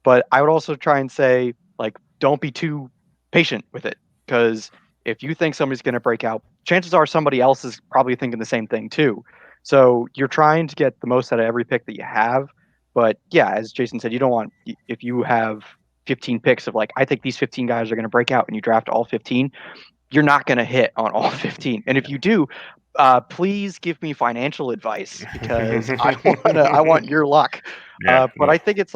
But I would also try and say, don't be too patient with it, because if you think somebody's going to break out, chances are somebody else is probably thinking the same thing too. So you're trying to get the most out of every pick that you have. But yeah, as Jason said, you don't want, if you have 15 picks of I think these 15 guys are going to break out, and you draft all 15, you're not going to hit on all 15. And if you do, please give me financial advice, because I want your luck. But I think it's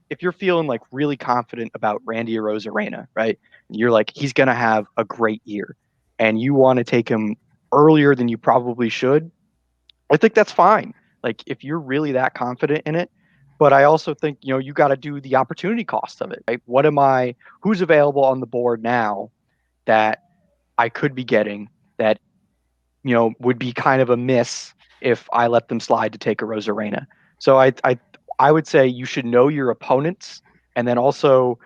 if you're feeling really confident about Randy Arozarena, right? You're he's going to have a great year, and you want to take him earlier than you probably should, I think that's fine. If you're really that confident in it. But I also think, you got to do the opportunity cost of it, right? Who's available on the board now that I could be getting that, would be kind of a miss if I let them slide to take a Arozarena. So I would say you should know your opponents, and then also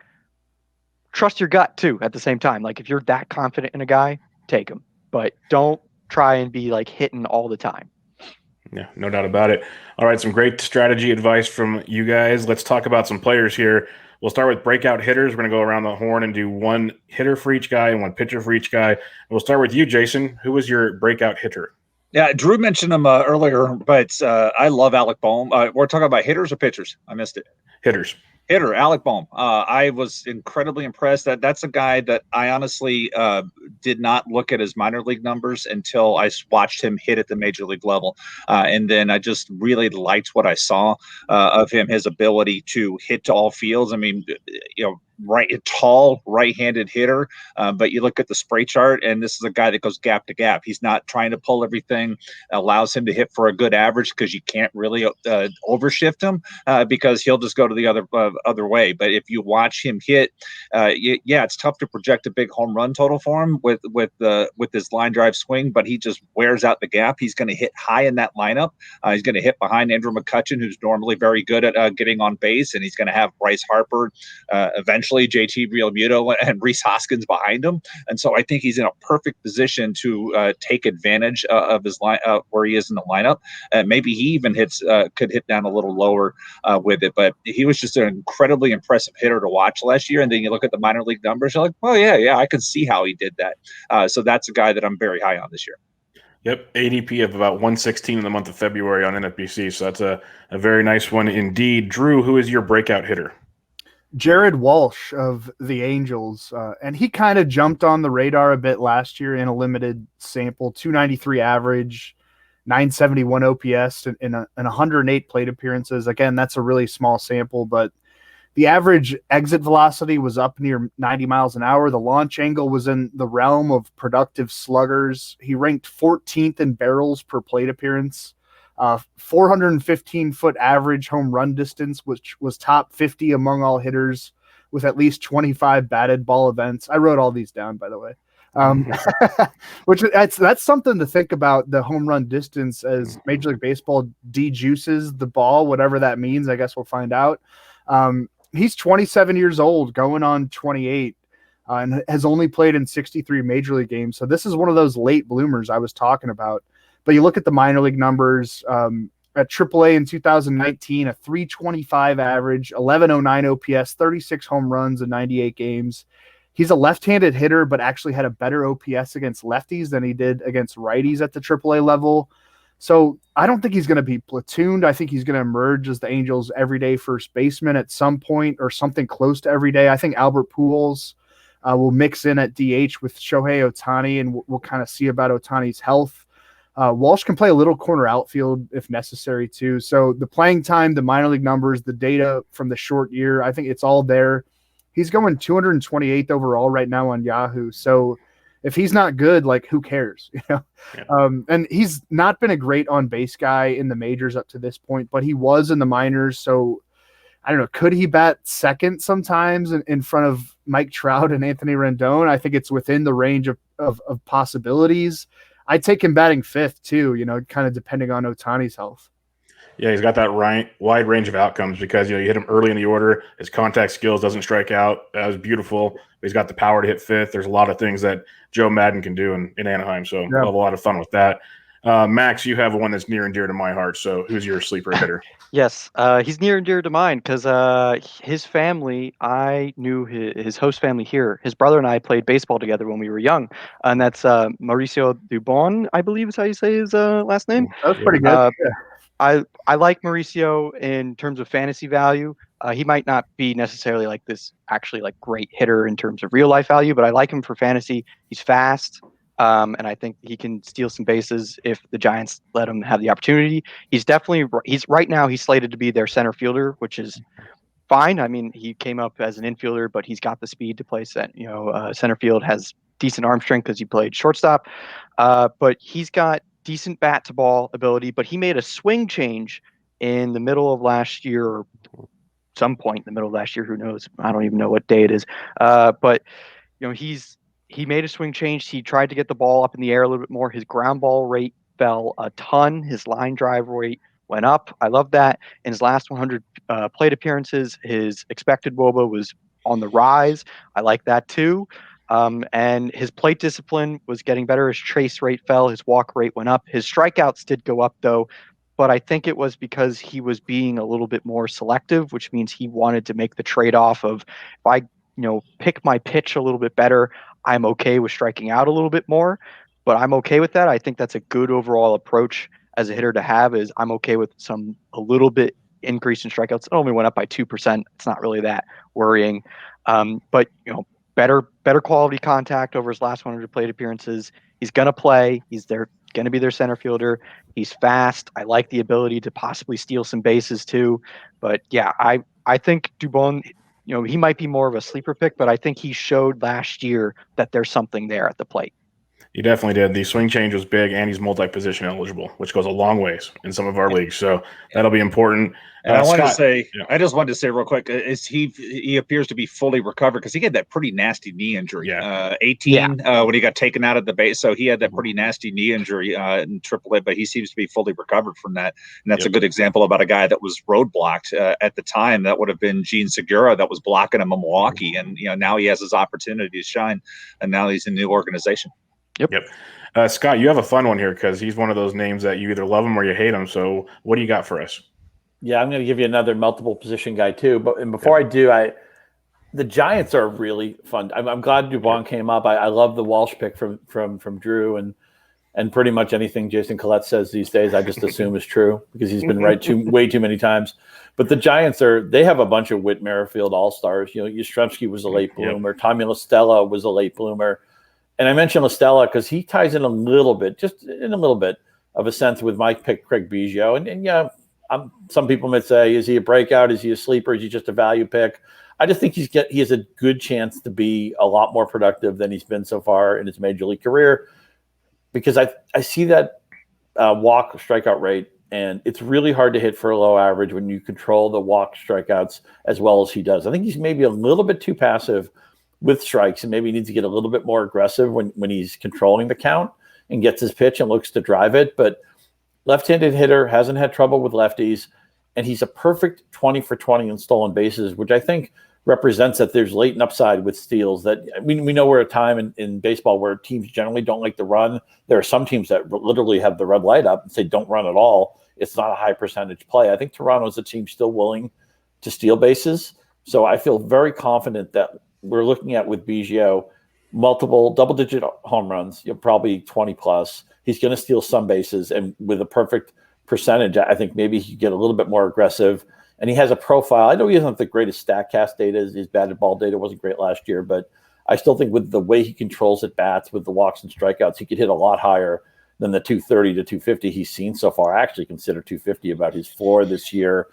trust your gut too at the same time. If you're that confident in a guy, take him, but don't try and be hitting all the time. Yeah, no doubt about it. All right, some great strategy advice from you guys. Let's talk about some players here. We'll start with breakout hitters. We're going to go around the horn and do one hitter for each guy and one pitcher for each guy. And we'll start with you, Jason. Who was your breakout hitter? Yeah, Drew mentioned him earlier, but I love Alec Bohm. We're talking about hitters or pitchers? I missed it. Hitters. Hitter, Alec Bohm. I was incredibly impressed. That's a guy that I honestly did not look at his minor league numbers until I watched him hit at the major league level. And then I just really liked what I saw of him, his ability to hit to all fields. I mean, tall right-handed hitter, but you look at the spray chart, and this is a guy that goes gap to gap. He's not trying to pull everything, allows him to hit for a good average because you can't really overshift him because he'll just go to the other way. But if you watch him hit, it's tough to project a big home run total for him with his line drive swing, but he just wears out the gap. He's going to hit high in that lineup. He's going to hit behind Andrew McCutchen, who's normally very good at getting on base, and he's going to have Bryce Harper eventually, JT Realmuto and Rhys Hoskins behind him. And so I think he's in a perfect position to take advantage of his line where he is in the lineup. Maybe he even could hit down a little lower with it, but he was just an incredibly impressive hitter to watch last year. And then you look at the minor league numbers, you're like, oh yeah, I can see how he did that. So that's a guy that I'm very high on this year. Yep, ADP of about 116 in the month of February on NFBC. So that's a very nice one indeed. Drew, who is your breakout hitter? Jared Walsh of the Angels, and he kind of jumped on the radar a bit last year in a limited sample, 293 average, 971 OPS, and 108 plate appearances. Again, that's a really small sample, but the average exit velocity was up near 90 miles an hour. The launch angle was in the realm of productive sluggers. He ranked 14th in barrels per plate appearance. 415-foot average home run distance, which was top 50 among all hitters with at least 25 batted ball events. I wrote all these down, by the way. Which that's something to think about, the home run distance, as Major League Baseball de-juices the ball, whatever that means. I guess we'll find out. He's 27 years old, going on 28, and has only played in 63 Major League games. So this is one of those late bloomers I was talking about. But you look at the minor league numbers, at AAA in 2019, a 325 average, 1109 OPS, 36 home runs in 98 games. He's a left-handed hitter, but actually had a better OPS against lefties than he did against righties at the AAA level. So I don't think he's going to be platooned. I think he's going to emerge as the Angels' everyday first baseman at some point, or something close to every day. I think Albert Pujols will mix in at DH with Shohei Ohtani, and we'll kind of see about Ohtani's health. Walsh can play a little corner outfield if necessary too. So the playing time, the minor league numbers, the data from the short year, I think it's all there. He's going 228th overall right now on Yahoo. So if he's not good, like, who cares? Yeah. And he's not been a great on base guy in the majors up to this point, but he was in the minors. So I don't know, could he bat second sometimes in front of Mike Trout and Anthony Rendon? I think it's within the range of possibilities. I'd take him batting fifth too, kind of depending on Ohtani's health. Yeah, he's got that wide range of outcomes because, you hit him early in the order. His contact skills doesn't strike out. That was beautiful. He's got the power to hit fifth. There's a lot of things that Joe Madden can do in Anaheim. So I'll have a lot of fun with that. Max, you have one that's near and dear to my heart. So who's your sleeper hitter? Yes, he's near and dear to mine because his family, I knew his host family here. His brother and I played baseball together when we were young, and that's Mauricio Dubon, I believe is how you say his last name. That was pretty good. I like Mauricio in terms of fantasy value. He might not be necessarily like this actually like great hitter in terms of real life value, but I like him for fantasy. He's fast. And I think he can steal some bases if the Giants let him have the opportunity. He's right now he's slated to be their center fielder, which is fine. I mean, he came up as an infielder, but he's got the speed to play center field, has decent arm strength because he played shortstop. But he's got decent bat to ball ability, but he made a swing change in the middle of last year, or some point in the middle of last year, who knows? I don't even know what day it is. But he made a swing change. He tried to get the ball up in the air a little bit more. His ground ball rate fell a ton. His line drive rate went up. I love that. In his last 100 plate appearances, his expected WOBA was on the rise. I like that too. And his plate discipline was getting better. His chase rate fell. His walk rate went up. His strikeouts did go up, though. but I think it was because he was being a little bit more selective, which means he wanted to make the trade-off of if I, pick my pitch a little bit better, I'm okay with striking out a little bit more, but I'm okay with that. I think that's a good overall approach as a hitter to have is I'm okay with a little bit increase in strikeouts. It only went up by 2%. It's not really that worrying. But better quality contact over his last 100 plate appearances. He's going to play. He's going to be their center fielder. He's fast. I like the ability to possibly steal some bases too. But yeah, I think Dubon, he might be more of a sleeper pick, but I think he showed last year that there's something there at the plate. He definitely did. The swing change was big, and he's multi-position eligible, which goes a long ways in some of our leagues. So that'll be important. And I Scott, just wanted to say real quick, is he appears to be fully recovered because he had that pretty nasty knee injury. 18 when he got taken out of the base, so he had that pretty nasty knee injury in AAA, but he seems to be fully recovered from that. And that's a good example about a guy that was roadblocked at the time. That would have been Gene Segura that was blocking him in Milwaukee, and now he has his opportunity to shine, and now he's in a new organization. Yep. Scott, you have a fun one here because he's one of those names that you either love him or you hate him. So what do you got for us? Yeah, I'm going to give you another multiple position guy too. But before I do, the Giants are really fun. I'm glad Dubon came up. I love the Walsh pick from Drew, and pretty much anything Jason Collette says these days, I just assume is true because he's been right way too many times. But the Giants they have a bunch of Whit Merrifield all-stars. Yastrzemski was a late bloomer. Tommy La Stella was a late bloomer. And I mentioned La Stella because he ties in a little bit of a sense with my pick, Craig Biggio. And some people might say, is he a breakout? Is he a sleeper? Is he just a value pick? I just think he has a good chance to be a lot more productive than he's been so far in his major league career because I see that walk strikeout rate, and it's really hard to hit for a low average when you control the walk strikeouts as well as he does. I think he's maybe a little bit too passive with strikes, and maybe he needs to get a little bit more aggressive when he's controlling the count and gets his pitch and looks to drive it. But left-handed hitter, hasn't had trouble with lefties, and he's a perfect 20 for 20 in stolen bases, which I think represents that there's latent upside with steals. That we know we're at a time in baseball where teams generally don't like to run. There are some teams that literally have the red light up and say don't run at all. It's not a high percentage play. I think Toronto's a team still willing to steal bases. So I feel very confident that we're looking at with Biggio multiple double-digit home runs, probably 20 plus. He's going to steal some bases, and with a perfect percentage, I think maybe he could get a little bit more aggressive. And he has a profile. I know he doesn't have the greatest StatCast data. His batted ball data wasn't great last year, but I still think with the way he controls at bats, with the walks and strikeouts, he could hit a lot higher than the 230 to 250 he's seen so far. I actually consider 250 about his floor this year.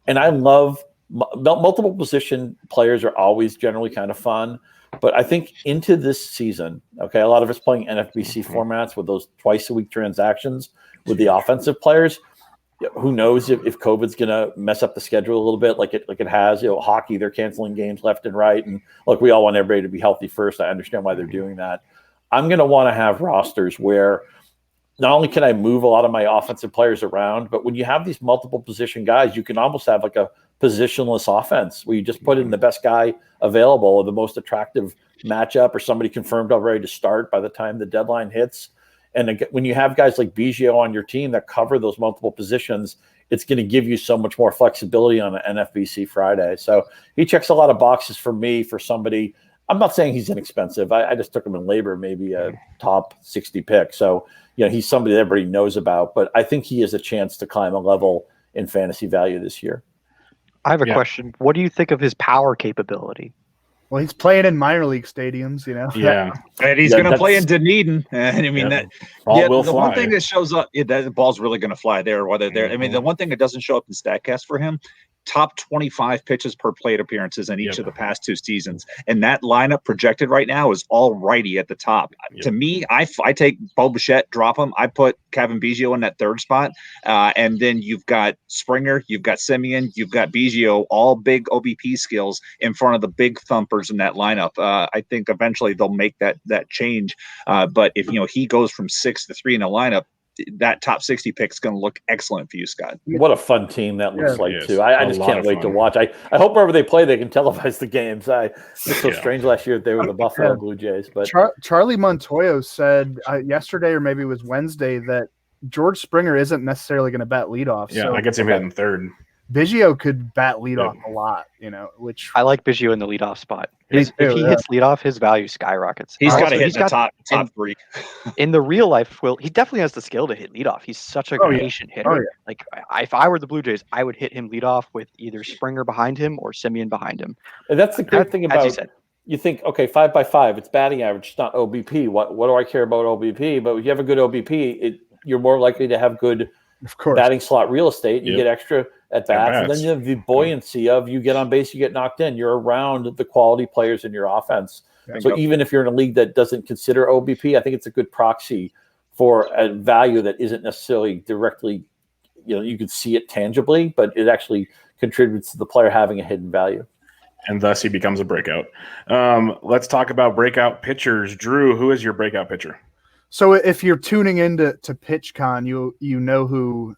And I love multiple position players are always generally kind of fun, but I think into this season, a lot of us playing NFBC formats with those twice a week transactions with the offensive players. Who knows if COVID's going to mess up the schedule a little bit, like it has. Hockey, they're canceling games left and right, and look, we all want everybody to be healthy first. I understand why they're doing that. I'm going to want to have rosters where not only can I move a lot of my offensive players around, but when you have these multiple position guys, you can almost have like a positionless offense where you just put in the best guy available or the most attractive matchup or somebody confirmed already to start by the time the deadline hits. And when you have guys like Biggio on your team that cover those multiple positions, it's going to give you so much more flexibility on an NFBC Friday. So he checks a lot of boxes for me, for somebody. I'm not saying he's inexpensive. I just took him in labor, maybe a top 60 pick. So, he's somebody that everybody knows about, but I think he has a chance to climb a level in fantasy value this year. I have a question. What do you think of his power capability? Well, he's playing in minor league stadiums, Yeah. And he's going to play in Dunedin. And I mean, the one thing that shows up, that ball's really going to fly there, whether they're, the one thing that doesn't show up in StatCast for him, top 25 pitches per plate appearances in each of the past two seasons. And that lineup projected right now is all righty at the top. To me, I take Bo Bichette, drop him. I put Kevin Biggio in that third spot. And then you've got Springer, you've got Simeon, you've got Biggio, all big OBP skills in front of the big thumpers in that lineup. I think eventually they'll make that change. But if, he goes from 6 to 3 in a lineup, that top 60 pick is going to look excellent for you, Scott. What a fun team that looks like, too. I just can't wait to watch. I hope wherever they play, they can televise the games. It's so strange last year that they were the Buffalo Blue Jays. But Charlie Montoyo said yesterday, or maybe it was Wednesday, that George Springer isn't necessarily going to bat leadoff. Yeah, so that gets him hitting third. Biggio could bat leadoff a lot, which I like Biggio in the leadoff spot. Me too, If he yeah. hits leadoff, his value skyrockets. He's got to Also, hit in the top three. In the real life, he definitely has the skill to hit leadoff. He's such a patient hitter. Oh, yeah. Like, if I were the Blue Jays, I would hit him leadoff with either Springer behind him or Simeon behind him. And that's the great thing about, as you said. You think, okay, 5x5, it's batting average, it's not OBP. What do I care about OBP? But if you have a good OBP, you're more likely to have good batting slot real estate. You get extra at bats, and then you have the buoyancy of you get on base, you get knocked in. You're around the quality players in your offense. So even if you're in a league that doesn't consider OBP, I think it's a good proxy for a value that isn't necessarily directly, you can see it tangibly, but it actually contributes to the player having a hidden value. And thus he becomes a breakout. Let's talk about breakout pitchers. Drew, who is your breakout pitcher? So if you're tuning into PitchCon, you know who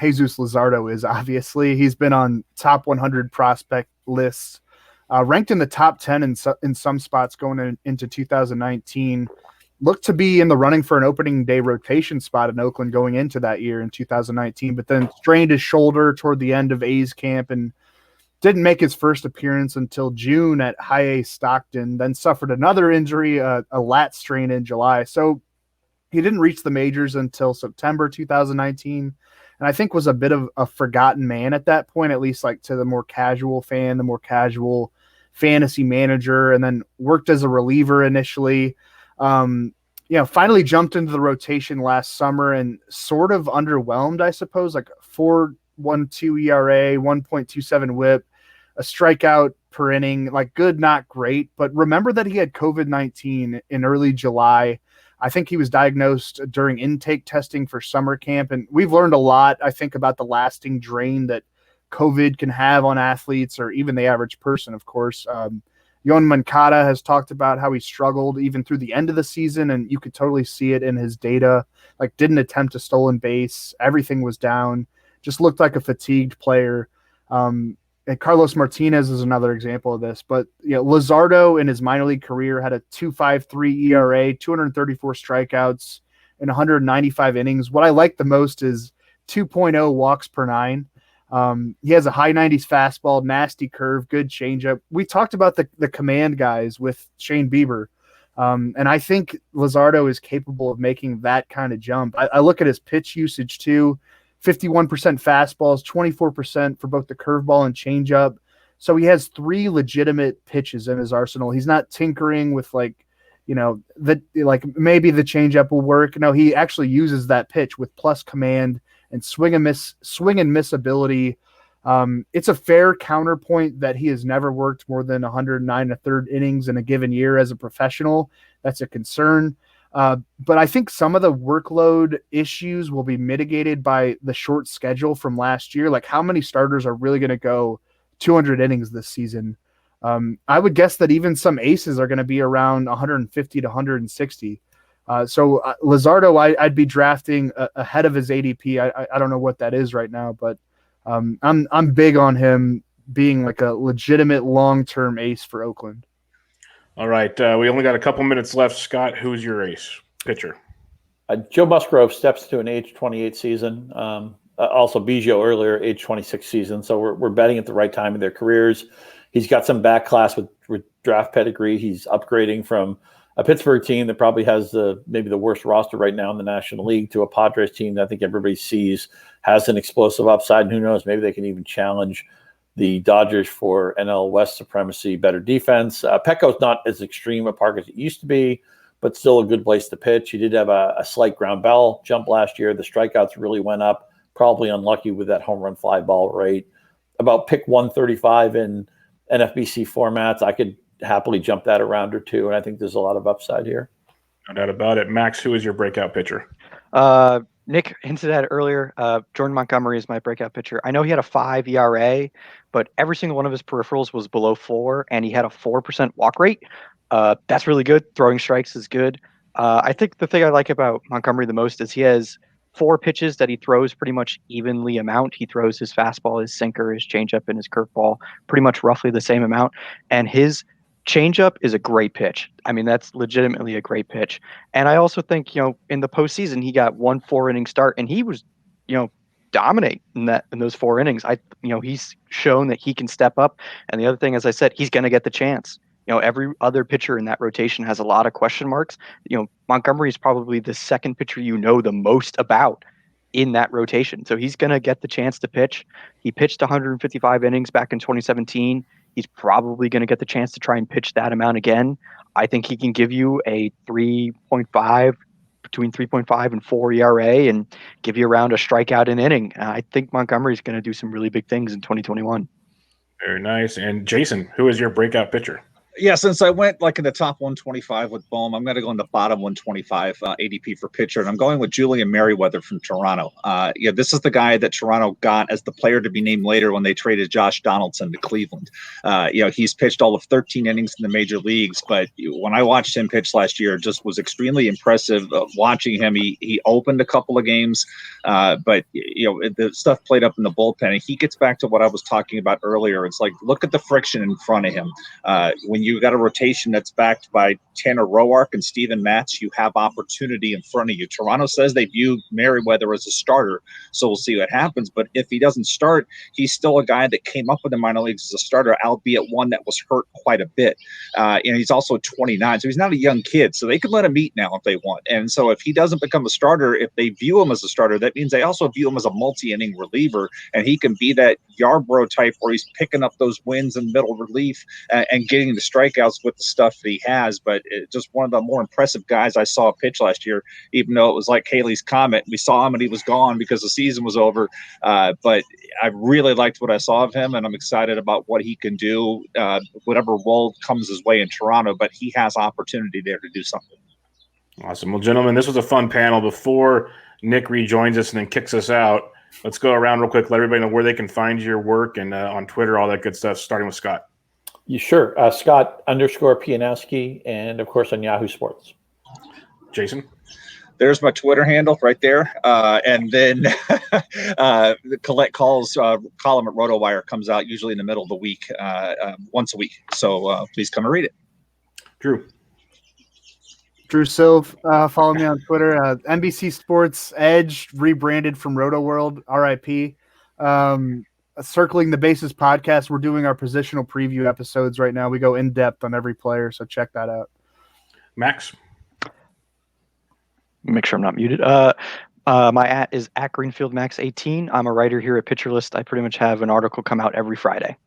Jesus Luzardo is, obviously. He's been on top 100 prospect lists, ranked in the top 10 in some spots going into 2019. Looked to be in the running for an opening day rotation spot in Oakland going into that year in 2019, but then strained his shoulder toward the end of A's camp and didn't make his first appearance until June at High A Stockton, then suffered another injury, a lat strain in July. So he didn't reach the majors until September 2019, and I think was a bit of a forgotten man at that point, at least like to the more casual fan, the more casual fantasy manager, and then worked as a reliever initially. Finally jumped into the rotation last summer and sort of underwhelmed, I suppose, like 4.12 ERA, 1.27 whip, a strikeout per inning, like good, not great. But remember that he had COVID-19 in early July. I think he was diagnosed during intake testing for summer camp. And we've learned a lot, I think, about the lasting drain that COVID can have on athletes or even the average person, of course. Yoan Moncada has talked about how he struggled even through the end of the season, and you could totally see it in his data. Like, didn't attempt a stolen base. Everything was down. Just looked like a fatigued player. And Carlos Martinez is another example of this. But Luzardo in his minor league career had a 2.53 ERA, 234 strikeouts, in 195 innings. What I like the most is 2.0 walks per nine. He has a high 90s fastball, nasty curve, good changeup. We talked about the command guys with Shane Bieber. And I think Luzardo is capable of making that kind of jump. I look at his pitch usage too, 51% fastballs, 24% for both the curveball and changeup. So he has three legitimate pitches in his arsenal. He's not tinkering with maybe the changeup will work. No, he actually uses that pitch with plus command and swing and miss ability. It's a fair counterpoint that he has never worked more than 109 1/3 innings in a given year as a professional. That's a concern. But I think some of the workload issues will be mitigated by the short schedule from last year. Like, how many starters are really going to go 200 innings this season? I would guess that even some aces are going to be around 150 to 160. So Luzardo, I'd be drafting ahead of his ADP. I don't know what that is right now, but I'm big on him being like a legitimate long-term ace for Oakland. All right, we only got a couple minutes left. Scott, who's your ace pitcher? Joe Musgrove steps to an age 28 season. Also Biggio earlier, age 26 season. So we're betting at the right time in their careers. He's got some back class with draft pedigree. He's upgrading from a Pittsburgh team that probably has maybe the worst roster right now in the National League to a Padres team that I think everybody sees has an explosive upside. And who knows, maybe they can even challenge the Dodgers for NL West supremacy, better defense. Petco's not as extreme a park as it used to be, but still a good place to pitch. He did have a slight ground ball jump last year. The strikeouts really went up, probably unlucky with that home run fly ball rate. About pick 135 in NFBC formats. I could happily jump that a round or two, and I think there's a lot of upside here. No doubt about it. Max, who is your breakout pitcher? Nick hinted at it earlier. Jordan Montgomery is my breakout pitcher. I know he had a 5 ERA, but every single one of his peripherals was below 4, and he had a 4% walk rate. That's really good. Throwing strikes is good. I think the thing I like about Montgomery the most is he has 4 pitches that he throws pretty much evenly amount. He throws his fastball, his sinker, his changeup, and his curveball pretty much roughly the same amount. And his changeup is a great pitch. I mean, that's legitimately a great pitch. And I also think, in the postseason, he got 1 4-inning start, and he was, dominate in those 4 innings. He's shown that he can step up. And the other thing, as I said, he's going to get the chance. Every other pitcher in that rotation has a lot of question marks. Montgomery is probably the second pitcher the most about in that rotation. So he's going to get the chance to pitch. He pitched 155 innings back in 2017. He's probably going to get the chance to try and pitch that amount again. I think he can give you a 3.5, between 3.5 and 4 ERA, and give you around a strikeout an inning. I think Montgomery's going to do some really big things in 2021. Very nice. And Jason, who is your breakout pitcher? Yeah, since I went like in the top 125 with Bohm, I'm going to go in the bottom 125 ADP for pitcher, and I'm going with Julian Merriweather from Toronto. This is the guy that Toronto got as the player to be named later when they traded Josh Donaldson to Cleveland. He's pitched all of 13 innings in the major leagues, but when I watched him pitch last year, it just was extremely impressive watching him. He opened a couple of games, but the stuff played up in the bullpen, and he gets back to what I was talking about earlier. It's like, look at the friction in front of him. When you got a rotation that's backed by Tanner Roark and Steven Matz, you have opportunity in front of you. Toronto says they view Merriweather as a starter, so we'll see what happens. But if he doesn't start, he's still a guy that came up in the minor leagues as a starter, albeit one that was hurt quite a bit. And he's also 29, so he's not a young kid. So they can let him eat now if they want. And so if he doesn't become a starter, if they view him as a starter, that means they also view him as a multi-inning reliever, and he can be that Yarbrough type where he's picking up those wins in middle relief and getting the strikeouts with the stuff that he has. But just one of the more impressive guys I saw pitch last year, even though it was like Haley's Comet. We saw him and he was gone because the season was over. But I really liked what I saw of him, and I'm excited about what he can do, whatever role comes his way in Toronto. But he has opportunity there to do something. Awesome. Well, gentlemen, this was a fun panel. Before Nick rejoins us and then kicks us out, let's go around real quick, let everybody know where they can find your work and on Twitter, all that good stuff, starting with Scott. You sure? Scott_Pianowski, and of course on Yahoo Sports. Jason? There's my Twitter handle right there. And then the Collette Calls column at RotoWire comes out usually in the middle of the week, once a week. So please come and read it. Drew Silva, follow me on Twitter. NBC Sports Edge, rebranded from Roto World, RIP. Circling the Bases podcast, we're doing our positional preview episodes right now. We go in depth on every player, so check that out. Max? Make sure I'm not muted. My @ is @GreenfieldMax18. I'm a writer here at Pitcher List. I pretty much have an article come out every Friday.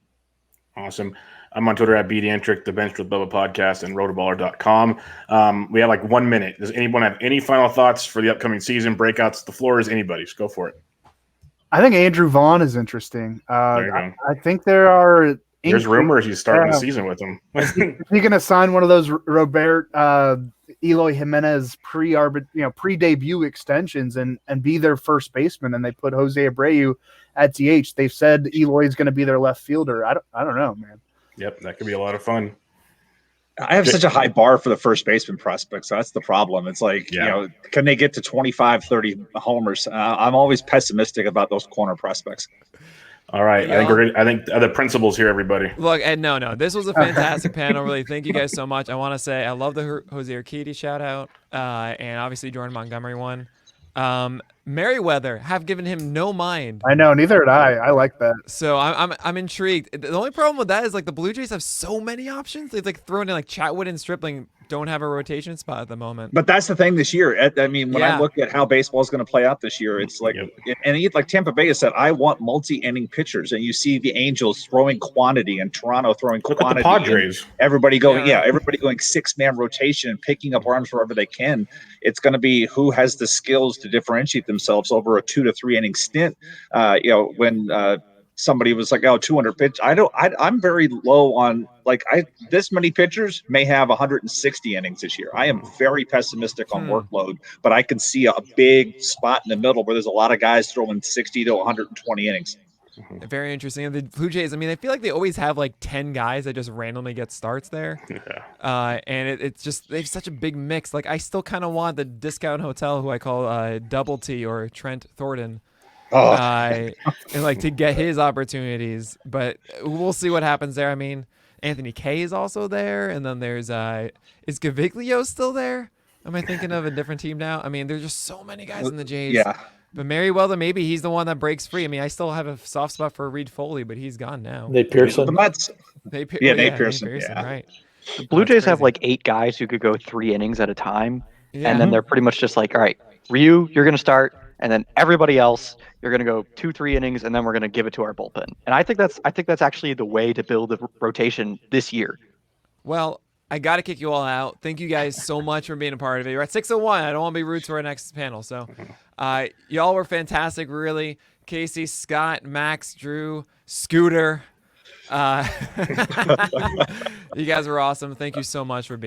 Awesome. I'm on Twitter @BDentric, the Bench with Bubba podcast, and rotoballer.com. We have like 1 minute. Does anyone have any final thoughts for the upcoming season? Breakouts, the floor is anybody's. Go for it. I think Andrew Vaughn is interesting. I think there are. There's rumors he's starting the season with him. Is he going to sign one of those Robert Eloy Jimenez pre-debut extensions and be their first baseman? And they put Jose Abreu at DH. They've said Eloy is going to be their left fielder. I don't know, man. Yep, that could be a lot of fun. I have such a high bar for the first baseman prospects. So that's the problem. It's like, can they get to 25, 30 homers? I'm always pessimistic about those corner prospects. All right. I think the principals here, everybody. Look, and no. This was a fantastic panel. Really, thank you guys so much. I want to say I love the Jose Urquidy shout out, and obviously Jordan Montgomery one. Merriweather, have given him no mind. I know, neither did I. I like that. So I'm intrigued. The only problem with that is like the Blue Jays have so many options. They've like thrown in like Chatwood and Stripling don't have a rotation spot at the moment. But that's the thing this year. I mean, when I look at how baseball is going to play out this year, it's like, and like Tampa Bay has said, I want multi-inning pitchers, and you see the Angels throwing quantity and Toronto throwing quantity. Look at the Padres. Everybody going 6-man rotation and picking up arms wherever they can. It's going to be who has the skills to differentiate themselves over a 2 to 3 inning stint. When somebody was like, 200 pitch. I'm very low on this many pitchers may have 160 innings this year. I am very pessimistic on workload, but I can see a big spot in the middle where there's a lot of guys throwing 60 to 120 innings. Very interesting. And the Blue Jays, I mean, I feel like they always have like 10 guys that just randomly get starts there. And it's just, they have such a big mix. Like, I still kind of want the discount hotel, who I call Double T or Trent Thornton. And like to get his opportunities, but we'll see what happens there. I mean, Anthony Kay is also there, and then there's is Gaviglio still there? Am I thinking of a different team now? I mean, there's just so many guys in the Jays. Yeah. But Merriweather, maybe he's the one that breaks free. I mean, I still have a soft spot for Reed Foley, but he's gone now. Nate Pearson. The Mets. Nate Pearson, right. The Blue That's Jays have crazy. like 8 guys who could go 3 innings at a time, Yeah. and then they're pretty much just like, all right, Ryu, you're going to start, and then everybody else, you're going to go 2-3 innings, and then we're going to give it to our bullpen. And I think that's actually the way to build a rotation this year. Well, I got to kick you all out. Thank you guys so much for being a part of it. You're at 6:01. I don't want to be rude to our next panel. So, y'all were fantastic, really. Casey, Scott, Max, Drew, Scooter. You guys were awesome. Thank you so much for being